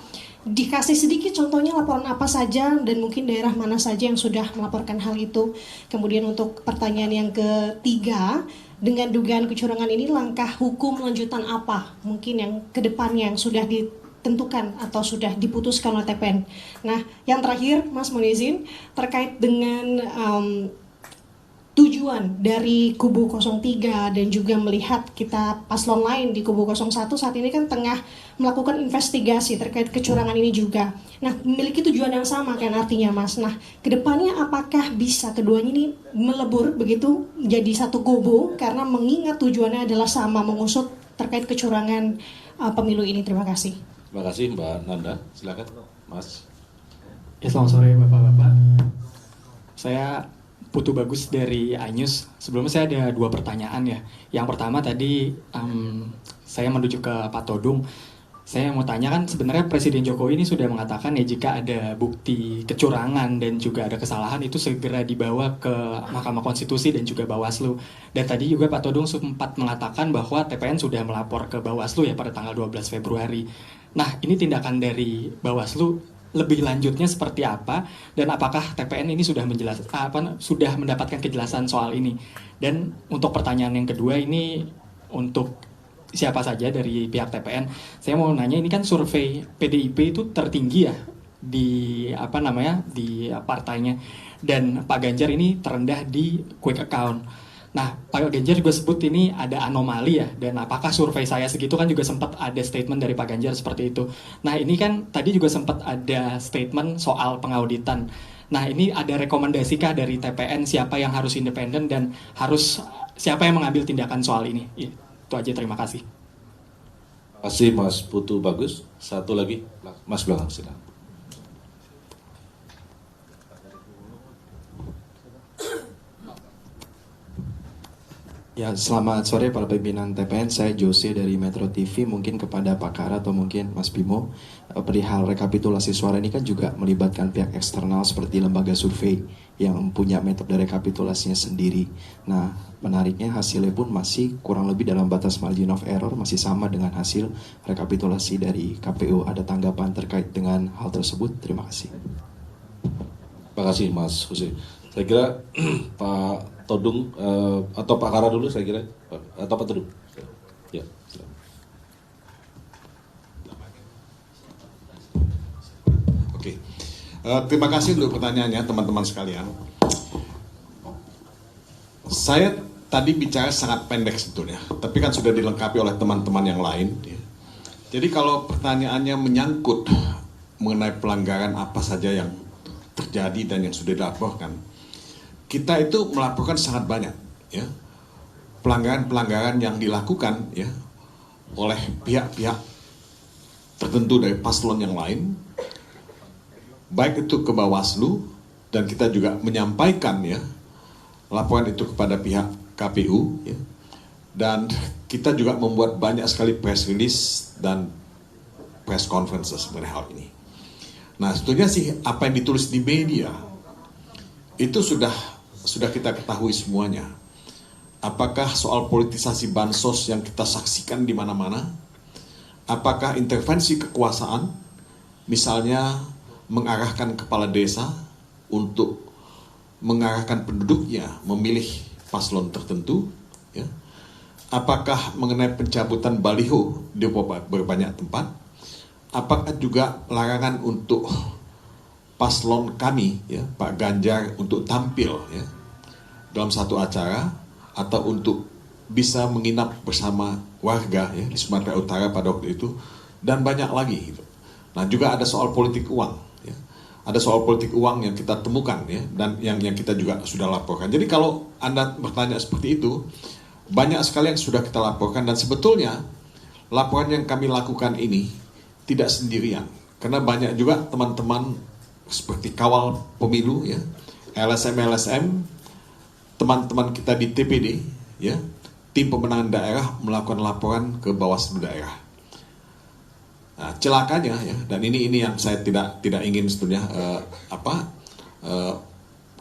dikasih sedikit contohnya laporan apa saja dan mungkin daerah mana saja yang sudah melaporkan hal itu. Kemudian untuk pertanyaan yang ketiga, dengan dugaan kecurangan ini langkah hukum lanjutan apa mungkin yang kedepannya yang sudah ditentukan atau sudah diputuskan oleh TPN. Nah, yang terakhir Mas mohon izin terkait dengan tujuan dari kubu 03 dan juga melihat kita paslon lain di kubu 01 saat ini kan tengah melakukan investigasi terkait kecurangan ini juga. Nah, memiliki tujuan yang sama kan artinya Mas. Nah, kedepannya apakah bisa keduanya ini melebur begitu jadi satu kubu karena mengingat tujuannya adalah sama mengusut terkait kecurangan pemilu ini. Terima kasih. Terima kasih Mbak Nanda, silakan Mas. Ya, selamat sore Bapak-Bapak. Saya Putu Bagus dari iNews. Sebelumnya saya ada 2 pertanyaan ya. Yang pertama tadi saya menuju ke Pak Todung. Saya mau tanya kan sebenarnya Presiden Jokowi ini sudah mengatakan ya jika ada bukti kecurangan dan juga ada kesalahan itu segera dibawa ke Mahkamah Konstitusi dan juga Bawaslu. Dan tadi juga Pak Todung sempat mengatakan bahwa TPN sudah melapor ke Bawaslu ya pada tanggal 12 Februari. Nah, ini tindakan dari Bawaslu lebih lanjutnya seperti apa dan apakah TPN ini sudah sudah mendapatkan kejelasan soal ini. Dan untuk pertanyaan yang kedua ini untuk siapa saja dari pihak TPN, saya mau nanya ini kan survei PDIP itu tertinggi ya di di partainya, dan Pak Ganjar ini terendah di quick account. Nah, Pak Ganjar juga sebut ini ada anomali ya, dan apakah survei saya segitu kan juga sempat ada statement dari Pak Ganjar seperti itu. Nah, ini kan tadi juga sempat ada statement soal pengauditan. Nah, ini ada rekomendasi kah dari TPN siapa yang harus independen dan harus siapa yang mengambil tindakan soal ini? Itu aja, terima kasih. Terima kasih Mas Putu Bagus. Satu lagi, Mas belakang silakan. Ya, selamat sore para pimpinan TPN. Saya Jose dari Metro TV. Mungkin kepada Pak Kara atau mungkin Mas Bimo, perihal rekapitulasi suara ini kan juga melibatkan pihak eksternal seperti lembaga survei yang punya metode rekapitulasinya sendiri. Nah, menariknya hasilnya pun masih kurang lebih dalam batas margin of error, masih sama dengan hasil rekapitulasi dari KPU. Ada tanggapan terkait dengan hal tersebut? Terima kasih. Terima kasih Mas Hussein. Saya kira Pak Todung atau Pak Kara dulu, saya kira, atau Pak Todung. Ya, silakan. Oke, terima kasih untuk pertanyaannya teman-teman sekalian. Saya tadi bicara sangat pendek sebetulnya, tapi kan sudah dilengkapi oleh teman-teman yang lain. Ya. Jadi kalau pertanyaannya menyangkut mengenai pelanggaran apa saja yang terjadi dan yang sudah dilaporkan, kita itu melaporkan sangat banyak, ya, pelanggaran-pelanggaran yang dilakukan, ya, oleh pihak-pihak tertentu dari paslon yang lain, baik itu ke Bawaslu, dan kita juga menyampaikan, ya, laporan itu kepada pihak KPU, ya, dan kita juga membuat banyak sekali press release dan press conferences mengenai hal ini. Nah, sebetulnya sih apa yang ditulis di media itu sudah kita ketahui semuanya. Apakah soal politisasi bansos yang kita saksikan di mana-mana? Apakah intervensi kekuasaan, misalnya mengarahkan kepala desa untuk mengarahkan penduduknya memilih paslon tertentu? Ya. Apakah mengenai pencabutan baliho di berbanyak tempat? Apakah juga larangan untuk paslon kami, ya, Pak Ganjar, untuk tampil, ya, dalam satu acara atau untuk bisa menginap bersama warga, ya, di Sumatera Utara pada waktu itu, dan banyak lagi. Gitu. Nah, juga ada soal politik uang, ya. Ada soal politik uang yang kita temukan, ya, dan yang kita juga sudah laporkan. Jadi kalau Anda bertanya seperti itu, banyak sekali yang sudah kita laporkan, dan sebetulnya laporan yang kami lakukan ini tidak sendirian, karena banyak juga teman-teman seperti kawal pemilu, ya, LSM, teman-teman kita di TPD, ya, tim pemenangan daerah melakukan laporan ke Bawaslu daerah. Nah, celakanya, ya, dan ini yang saya tidak ingin sebetulnya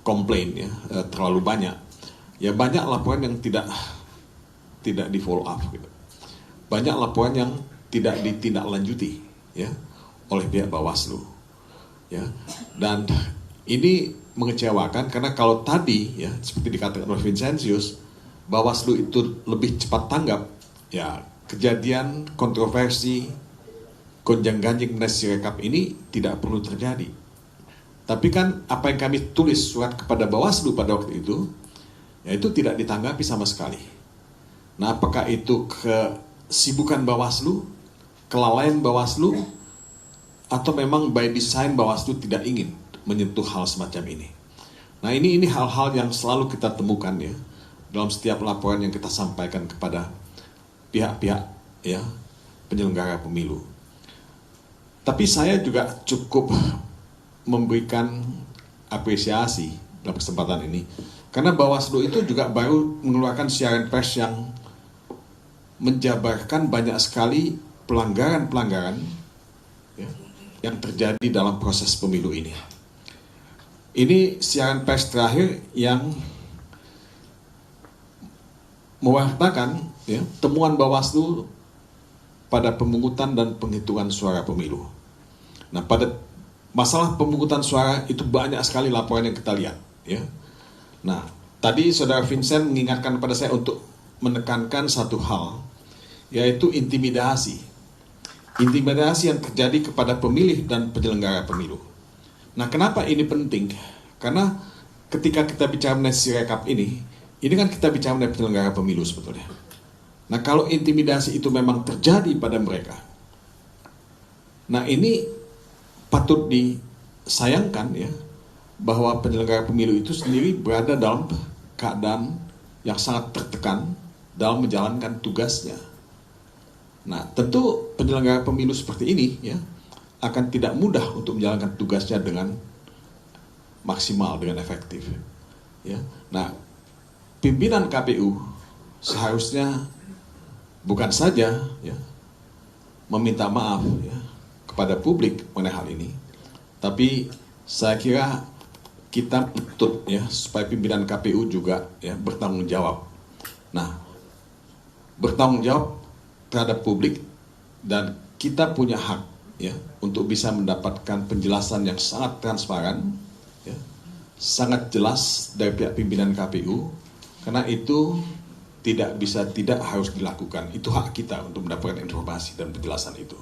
komplain, ya, terlalu banyak. Ya, banyak laporan yang tidak di follow up, gitu. Banyak laporan yang tidak ditindaklanjuti, ya, oleh pihak Bawaslu. Ya, dan ini mengecewakan karena kalau tadi, ya, seperti dikatakan oleh Vincentius, Bawaslu itu lebih cepat tanggap, ya, kejadian kontroversi gonjang-ganjing mengenai Sirekap ini tidak perlu terjadi. Tapi kan apa yang kami tulis surat kepada Bawaslu pada waktu itu, ya, itu tidak ditanggapi sama sekali. Nah, apakah itu kesibukan Bawaslu, kelalaian Bawaslu, atau memang by design Bawaslu tidak ingin menyentuh hal semacam ini. Nah, ini hal-hal yang selalu kita temukan, ya, dalam setiap laporan yang kita sampaikan kepada pihak-pihak, ya, penyelenggara pemilu. Tapi saya juga cukup memberikan apresiasi dalam kesempatan ini, karena Bawaslu itu juga baru mengeluarkan siaran pers yang menjabarkan banyak sekali pelanggaran-pelanggaran, ya, yang terjadi dalam proses pemilu ini. Ini siaran pers terakhir yang mewartakan, ya, temuan Bawaslu pada pemungutan dan penghitungan suara pemilu. Nah, pada masalah pemungutan suara itu banyak sekali laporan yang kita lihat, ya. Nah, tadi Saudara Vincent mengingatkan kepada saya untuk menekankan satu hal, yaitu intimidasi yang terjadi kepada pemilih dan penyelenggara pemilu. Nah, kenapa ini penting? Karena ketika kita bicara mengenai Sirekap ini kan kita bicara mengenai penyelenggara pemilu sebetulnya. Nah, kalau intimidasi itu memang terjadi pada mereka, nah, ini patut disayangkan, ya, bahwa penyelenggara pemilu itu sendiri berada dalam keadaan yang sangat tertekan dalam menjalankan tugasnya. Nah, tentu penyelenggara pemilu seperti ini, ya, akan tidak mudah untuk menjalankan tugasnya dengan maksimal, dengan efektif. Ya. Nah, pimpinan KPU seharusnya bukan saja ya meminta maaf ya kepada publik mengenai hal ini, tapi saya kira kita menuntut ya supaya pimpinan KPU juga ya bertanggung jawab. Nah, bertanggung jawab terhadap publik, dan kita punya hak ya untuk bisa mendapatkan penjelasan yang sangat transparan ya, sangat jelas dari pihak pimpinan KPU, karena itu tidak bisa, tidak harus dilakukan. Itu hak kita untuk mendapatkan informasi dan penjelasan itu.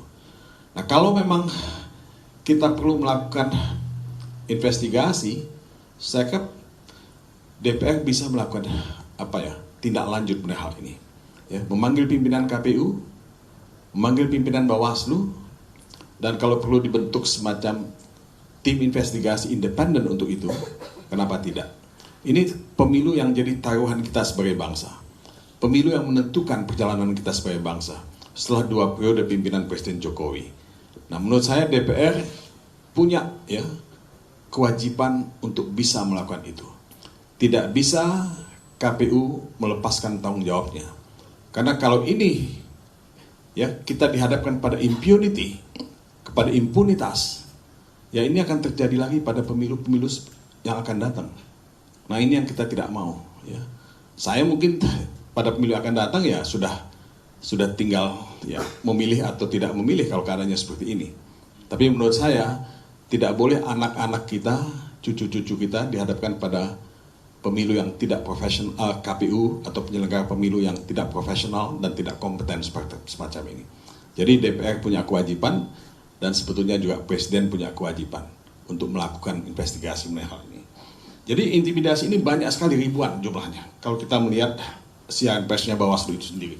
Nah, kalau memang kita perlu melakukan investigasi, saya kira DPR bisa melakukan tindak lanjut mengenai hal ini. Ya, memanggil pimpinan KPU, memanggil pimpinan Bawaslu, dan kalau perlu dibentuk semacam tim investigasi independen untuk itu, kenapa tidak? Ini pemilu yang jadi taruhan kita sebagai bangsa. Pemilu yang menentukan perjalanan kita sebagai bangsa setelah 2 periode pimpinan Presiden Jokowi. Nah, menurut saya DPR punya ya kewajiban untuk bisa melakukan itu. Tidak bisa KPU melepaskan tanggung jawabnya. Karena kalau ini ya kita dihadapkan pada impunity, kepada impunitas, ya ini akan terjadi lagi pada pemilu-pemilu yang akan datang. Nah, ini yang kita tidak mau ya. Saya mungkin pada pemilu akan datang ya sudah tinggal ya memilih atau tidak memilih kalau keadaannya seperti ini. Tapi menurut saya tidak boleh anak-anak kita, cucu-cucu kita dihadapkan pada pemilu yang tidak profesional, KPU atau penyelenggara pemilu yang tidak profesional dan tidak kompeten semacam ini. Jadi DPR punya kewajiban, dan sebetulnya juga Presiden punya kewajiban untuk melakukan investigasi mengenai hal ini. Jadi intimidasi ini banyak sekali, ribuan jumlahnya. Kalau kita melihat siaran persnya Bawaslu itu sendiri,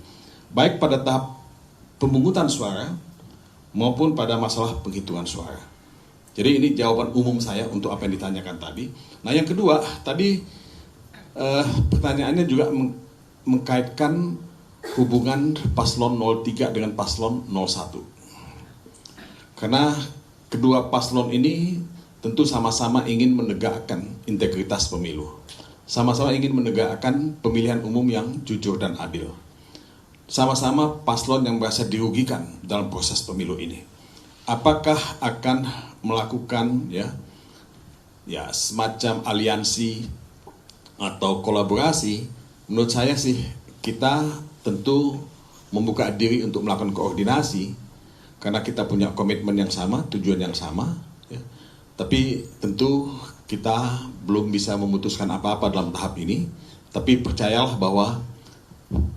baik pada tahap pemungutan suara maupun pada masalah penghitungan suara. Jadi ini jawaban umum saya untuk apa yang ditanyakan tadi. Nah, yang kedua, tadi pertanyaannya juga mengkaitkan hubungan paslon 03 dengan paslon 01. Karena kedua paslon ini tentu sama-sama ingin menegakkan integritas pemilu. Sama-sama ingin menegakkan pemilihan umum yang jujur dan adil. Sama-sama paslon yang merasa dirugikan dalam proses pemilu ini. Apakah akan melakukan ya semacam aliansi atau kolaborasi? Menurut saya sih kita tentu membuka diri untuk melakukan koordinasi, karena kita punya komitmen yang sama, tujuan yang sama ya. Tapi tentu kita belum bisa memutuskan apa-apa dalam tahap ini, tapi percayalah bahwa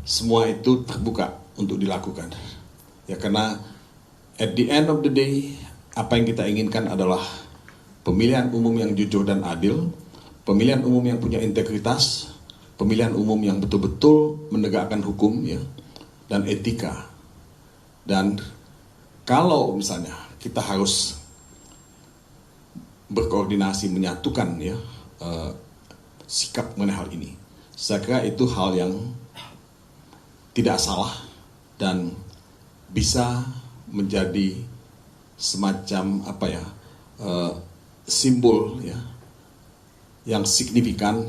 semua itu terbuka untuk dilakukan. Ya, karena at the end of the day, apa yang kita inginkan adalah pemilihan umum yang jujur dan adil, pemilihan umum yang punya integritas, pemilihan umum yang betul-betul menegakkan hukum ya, dan etika. Dan kalau misalnya kita harus berkoordinasi menyatukan ya sikap mengenai hal ini, saya kira itu hal yang tidak salah dan bisa menjadi semacam simbol ya yang signifikan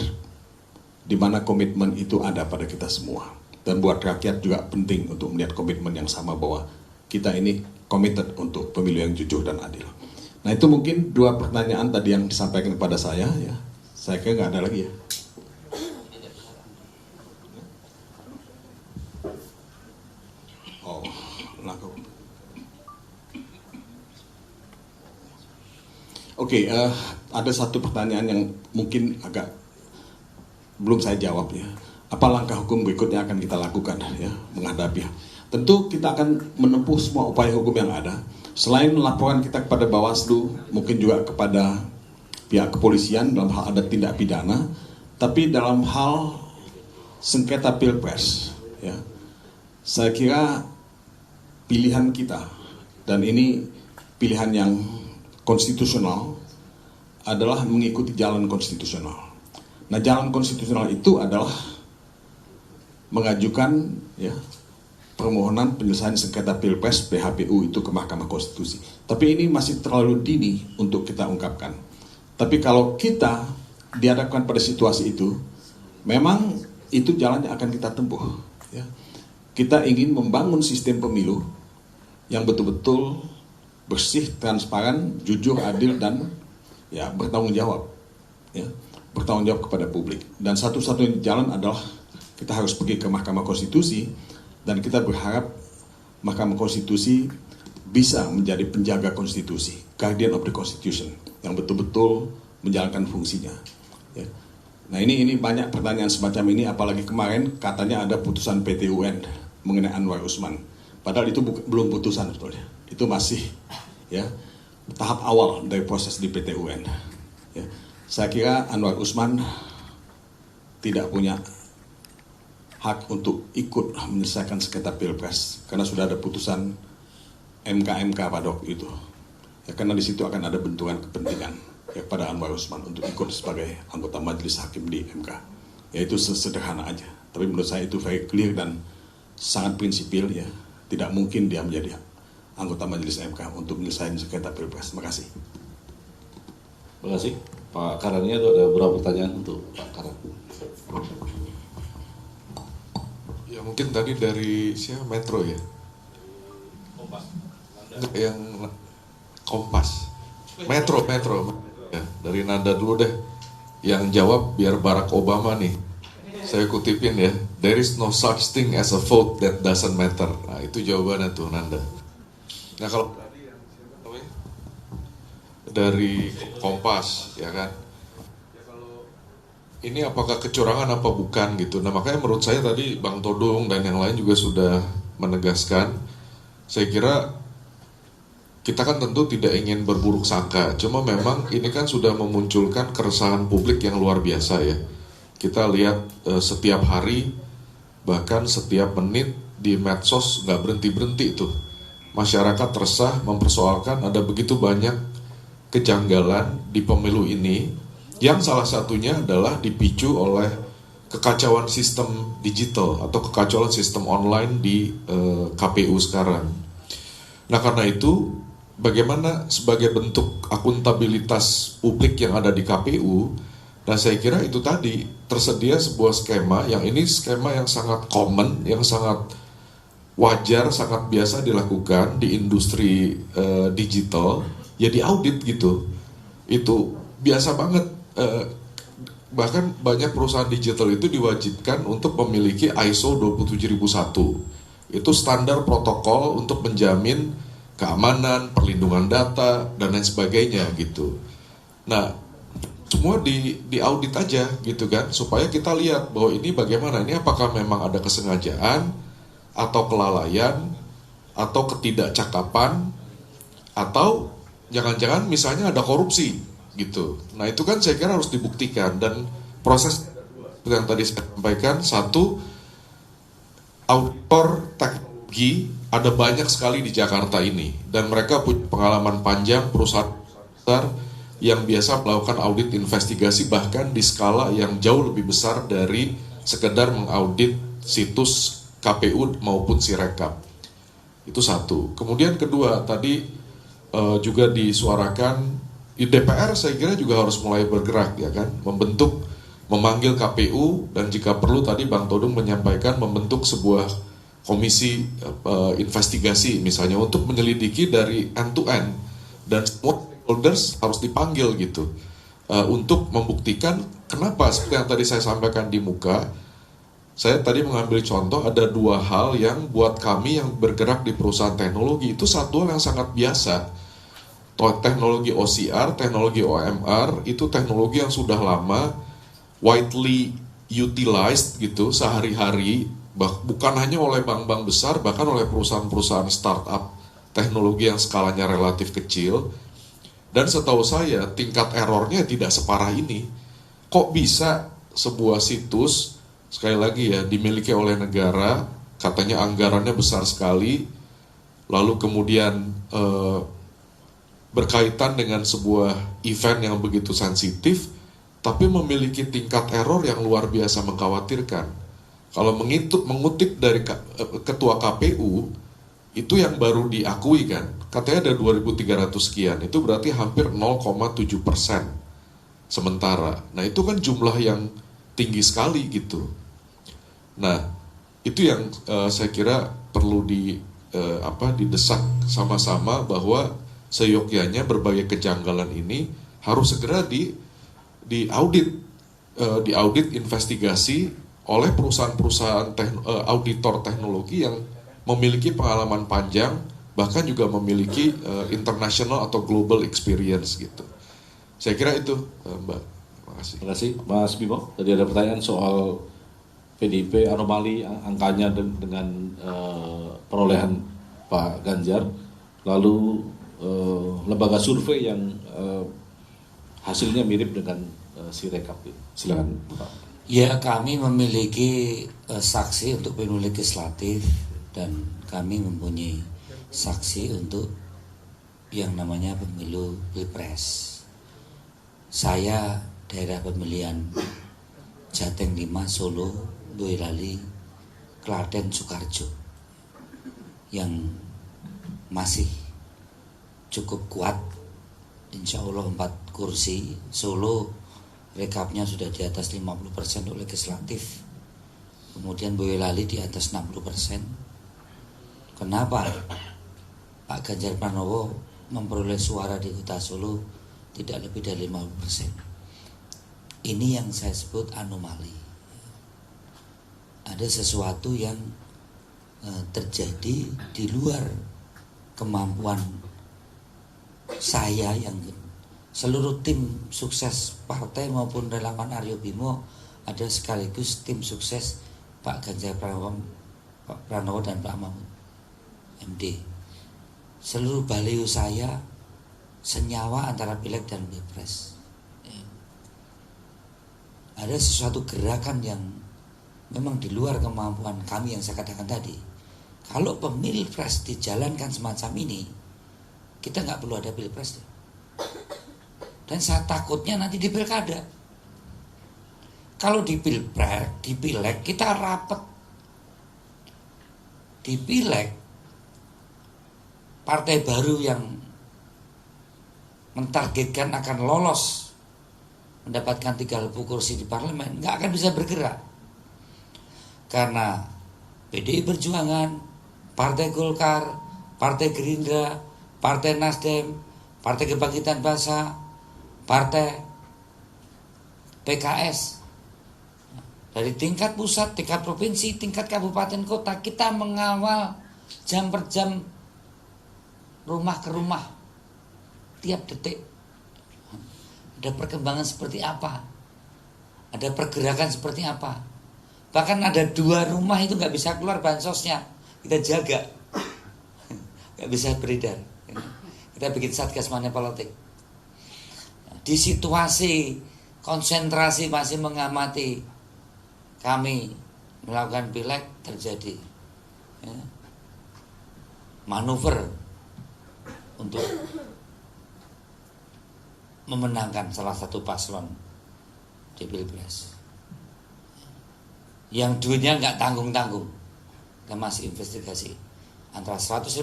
di mana komitmen itu ada pada kita semua. Dan buat rakyat juga penting untuk melihat komitmen yang sama bahwa kita ini committed untuk pemilu yang jujur dan adil. Nah, itu mungkin 2 pertanyaan tadi yang disampaikan kepada saya ya. Saya kira nggak ada lagi ya. Oh, laku. Oke, ada satu pertanyaan yang mungkin agak belum saya jawab ya. Apa langkah hukum berikutnya akan kita lakukan ya menghadapi? Tentu kita akan menempuh semua upaya hukum yang ada. Selain laporan kita kepada Bawaslu, mungkin juga kepada pihak kepolisian dalam hal ada tindak pidana, tapi dalam hal sengketa pilpres, ya, saya kira pilihan kita, dan ini pilihan yang konstitusional, adalah mengikuti jalan konstitusional. Nah, jalan konstitusional itu adalah mengajukan ya permohonan penyelesaian sengketa pilpres PHPU itu ke Mahkamah Konstitusi. Tapi ini masih terlalu dini untuk kita ungkapkan. Tapi kalau kita dihadapkan pada situasi itu, memang itu jalan yang akan kita tempuh. Ya. Kita ingin membangun sistem pemilu yang betul-betul bersih, transparan, jujur, adil, dan ya bertanggung jawab. Ya. Bertanggung jawab kepada publik. Dan satu-satunya jalan adalah kita harus pergi ke Mahkamah Konstitusi, dan kita berharap Mahkamah Konstitusi bisa menjadi penjaga konstitusi, guardian of the constitution, yang betul-betul menjalankan fungsinya. Ya. Nah ini banyak pertanyaan semacam ini, apalagi kemarin katanya ada putusan PT UN mengenai Anwar Usman. Padahal itu belum putusan sebetulnya. Itu masih ya tahap awal dari proses di PT UN. Ya. Saya kira Anwar Usman tidak punya hak untuk ikut menyelesaikan sengketa Pilpres karena sudah ada putusan MK pada waktu itu. Ya, karena di situ akan ada benturan kepentingan ya pada Anwar Usman untuk ikut sebagai anggota majelis hakim di MK. Ya itu sederhana aja. Tapi menurut saya itu very clear dan sangat prinsipil ya. Tidak mungkin dia menjadi anggota majelis MK untuk menyelesaikan sengketa Pilpres. Terima kasih. Terima kasih. Pak Karan, ini ada beberapa pertanyaan untuk Pak Karan. Ya mungkin tadi dari siapa, Metro ya? Kompas. Yang Kompas. Metro. Ya, dari Nanda dulu deh. Yang jawab biar Barack Obama nih. Saya kutipin ya. There is no such thing as a vote that doesn't matter. Nah itu jawabannya tuh Nanda. Nah kalau dari Kompas ya kan. Ini apakah kecurangan apa bukan gitu. Nah makanya menurut saya tadi Bang Todung dan yang lain juga sudah menegaskan. Saya kira kita kan tentu tidak ingin berburuk sangka. Cuma memang ini kan sudah memunculkan keresahan publik yang luar biasa ya. Kita lihat setiap hari, bahkan setiap menit di medsos nggak berhenti-berhenti tuh. Masyarakat resah mempersoalkan ada begitu banyak kejanggalan di pemilu ini. Yang salah satunya adalah dipicu oleh kekacauan sistem digital atau kekacauan sistem online di KPU sekarang. Nah karena itu bagaimana sebagai bentuk akuntabilitas publik yang ada di KPU, nah saya kira itu tadi tersedia sebuah skema yang ini skema yang sangat common, yang sangat wajar, sangat biasa dilakukan di industri digital, ya diaudit gitu. Itu biasa banget. Bahkan banyak perusahaan digital itu diwajibkan untuk memiliki ISO 27001. Itu standar protokol untuk menjamin keamanan, perlindungan data, dan lain sebagainya gitu. Nah, semua diaudit aja gitu kan, supaya kita lihat bahwa ini bagaimana, ini apakah memang ada kesengajaan, atau kelalaian, atau ketidakcakapan, atau jangan-jangan misalnya ada korupsi gitu. Nah itu kan saya kira harus dibuktikan dan proses yang tadi saya sampaikan, satu, auditor teknologi ada banyak sekali di Jakarta ini dan mereka punya pengalaman panjang, perusahaan besar yang biasa melakukan audit investigasi bahkan di skala yang jauh lebih besar dari sekedar mengaudit situs KPU maupun Sirekap. Itu satu. Kemudian kedua, tadi juga disuarakan di DPR saya kira juga harus mulai bergerak ya kan, memanggil KPU dan jika perlu tadi Bang Todung menyampaikan membentuk sebuah komisi investigasi misalnya untuk menyelidiki dari end to end dan semua stakeholders harus dipanggil gitu untuk membuktikan kenapa seperti yang tadi saya sampaikan di muka. Saya tadi mengambil contoh ada dua hal yang buat kami yang bergerak di perusahaan teknologi itu satu hal yang sangat biasa. Teknologi OCR, teknologi OMR itu teknologi yang sudah lama widely utilized gitu sehari-hari, bukan hanya oleh bank-bank besar, bahkan oleh perusahaan-perusahaan startup teknologi yang skalanya relatif kecil. Dan setahu saya tingkat errornya tidak separah ini. Kok bisa sebuah situs, sekali lagi ya, dimiliki oleh negara, katanya anggarannya besar sekali, lalu kemudian berkaitan dengan sebuah event yang begitu sensitif, tapi memiliki tingkat error yang luar biasa mengkhawatirkan. Kalau mengutip dari ketua KPU, itu yang baru diakui kan, katanya ada 2.300 sekian, itu berarti hampir 0,7% sementara. Nah itu kan jumlah yang tinggi sekali gitu. Nah, itu yang saya kira perlu didesak sama-sama bahwa seyogyanya berbagai kejanggalan ini harus segera diaudit investigasi oleh perusahaan-perusahaan auditor teknologi yang memiliki pengalaman panjang, bahkan juga memiliki international atau global experience gitu. Saya kira itu, Mbak. Terima kasih. Terima kasih, Mas Bimo. Tadi ada pertanyaan soal PDIP anomali angkanya dengan perolehan Pak Ganjar, lalu lembaga survei yang hasilnya mirip dengan Sirekap. Silakan, Pak. Ya, kami memiliki saksi untuk pemilu legislatif dan kami mempunyai saksi untuk yang namanya pemilu pilpres. Saya daerah pemilihan Jateng 5, Solo, Boyolali, Klaten, Sukoharjo yang masih cukup kuat, insya Allah 4 kursi. Solo rekapnya sudah di atas 50% untuk legislatif, kemudian Boyolali di atas 60%. Kenapa Pak Ganjar Pranowo memperoleh suara di kota Solo tidak lebih dari 50%? Ini yang saya sebut anomali. Ada sesuatu yang terjadi di luar kemampuan saya, yang seluruh tim sukses partai maupun relawan Aryo Bimo ada sekaligus tim sukses Pak Ganjar Pranowo dan Pak Mahfud MD. Seluruh baliho saya senyawa antara pileg dan pilpres. Ada sesuatu gerakan yang memang di luar kemampuan kami yang saya katakan tadi. Kalau pemilpres dijalankan semacam ini, kita nggak perlu ada pilpres. Dan saya takutnya nanti di pilkada. Kalau di pilpres, di pileg kita rapat. Di pileg, partai baru yang mentargetkan akan lolos mendapatkan 30 kursi di parlemen nggak akan bisa bergerak, karena PDI Perjuangan, Partai Golkar, Partai Gerindra, Partai Nasdem, Partai Kebangkitan Bangsa, Partai PKS, dari tingkat pusat, tingkat provinsi, tingkat kabupaten kota, kita mengawal jam per jam, rumah ke rumah, tiap detik. Ada perkembangan seperti apa, ada pergerakan seperti apa. Bahkan ada 2 rumah itu nggak bisa keluar bansosnya, kita jaga, nggak bisa beredar. Kita bikin satgas money politik. Di situasi konsentrasi masih mengamati, kami melakukan pileg, terjadi manuver untuk memenangkan salah satu paslon di pilpres yang duitnya nggak tanggung-tanggung. Kita masih investigasi antara 150,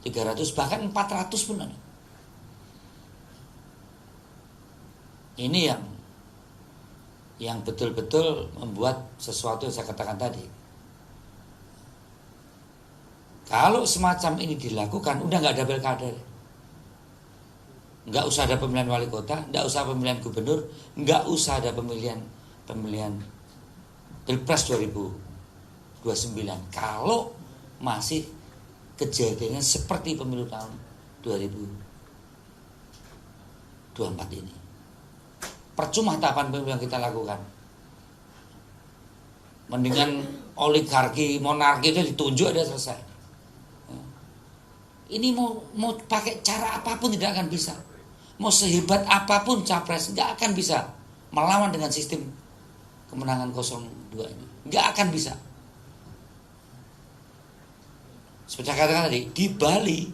300, bahkan 400 pun ada. Ini yang betul-betul membuat sesuatu yang saya katakan tadi. Kalau semacam ini dilakukan, udah nggak ada pilkada. Nggak usah ada pemilihan wali kota, nggak usah pemilihan gubernur, nggak usah ada pemilihan pilpres 2029. Kalau masih kejadiannya seperti pemilu tahun 2024 ini, percuma tahapan pemilu yang kita lakukan. Mendingan oligarki, monarki itu ditunjuk, ada selesai. Ini mau pakai cara apapun tidak akan bisa. Mau sehebat apapun capres nggak akan bisa melawan dengan sistem kemenangan 02 ini. Nggak akan bisa. Seperti katakan tadi, di Bali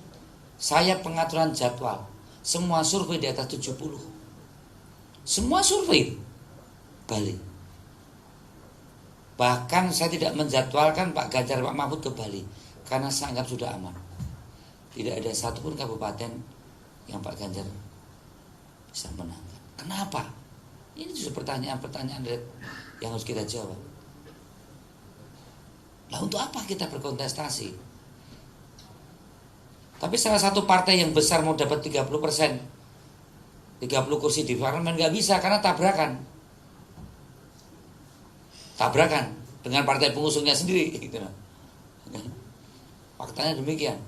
saya pengaturan jadwal, semua survei di atas 70. Semua survei Bali. Bahkan saya tidak menjadwalkan Pak Ganjar, Pak Mahfud ke Bali karena saya anggap sudah aman. Tidak ada satupun kabupaten yang Pak Ganjar bisa menangkan. Kenapa? Ini justru pertanyaan-pertanyaan yang harus kita jawab. Lah untuk apa kita berkontestasi? Tapi salah satu partai yang besar mau dapat 30%, 30 kursi di parlemen nggak bisa karena tabrakan dengan partai pengusungnya sendiri. Gitu. Faktanya demikian.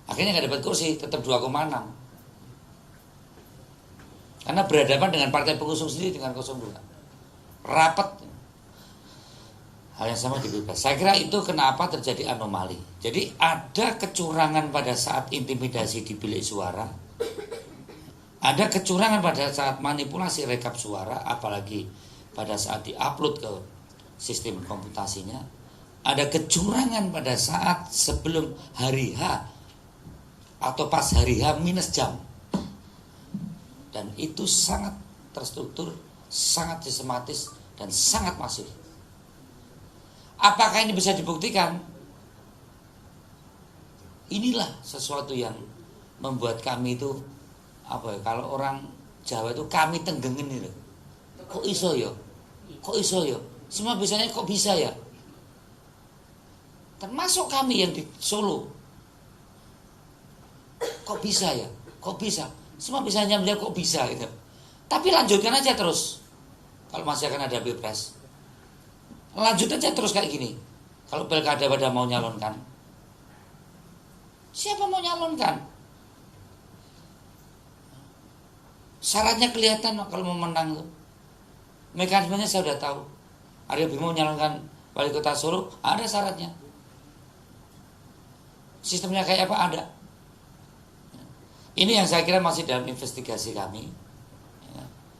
Akhirnya nggak dapat kursi, tetap 2,6. Karena berhadapan dengan partai pengusung sendiri dengan 02. Rapat. Hal yang sama di Pilpres. Saya kira itu kenapa terjadi anomali. Jadi ada kecurangan pada saat intimidasi di bilik suara. Ada kecurangan pada saat manipulasi rekap suara, apalagi pada saat diupload ke sistem komputasinya. Ada kecurangan pada saat sebelum hari H atau pas hari H minus jam. Dan itu sangat terstruktur, sangat sistematis, dan sangat masif. Apakah ini bisa dibuktikan? Inilah sesuatu yang membuat kami itu apa ya, kalau orang Jawa itu kami tenggengen itu. Kok iso ya? Kok iso ya? Semua bisanya kok bisa ya? Termasuk kami yang di Solo. Kok bisa ya? Kok bisa? Semua bisanya melihat kok bisa gitu. Tapi lanjutkan aja terus. Kalau masih akan ada Pilpres. Lanjut aja terus kayak gini. Kalau pilkada pada mau nyalonkan, siapa mau nyalonkan? Syaratnya kelihatan kalau mau menang. Mekanismenya saya sudah tahu. Aryo Bimo nyalonkan wali kota Solo, ada syaratnya. Sistemnya kayak apa? Ada. Ini yang saya kira masih dalam investigasi kami.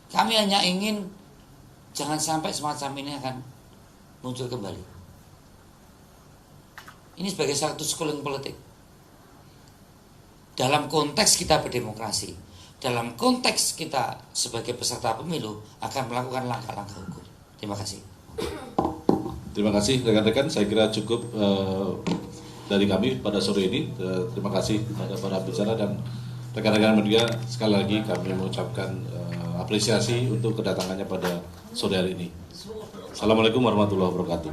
Kami hanya ingin jangan sampai semacam ini akan muncul kembali. Ini sebagai satu schooling politik. Dalam konteks kita berdemokrasi, dalam konteks kita sebagai peserta pemilu akan melakukan langkah-langkah hukum. Terima kasih. Terima kasih rekan-rekan. Saya kira cukup dari kami pada sore ini. Terima kasih kepada para bicara dan rekan-rekan media. Sekali lagi kami mengucapkan apresiasi untuk kedatangannya pada sore hari ini. Assalamualaikum warahmatullahi wabarakatuh.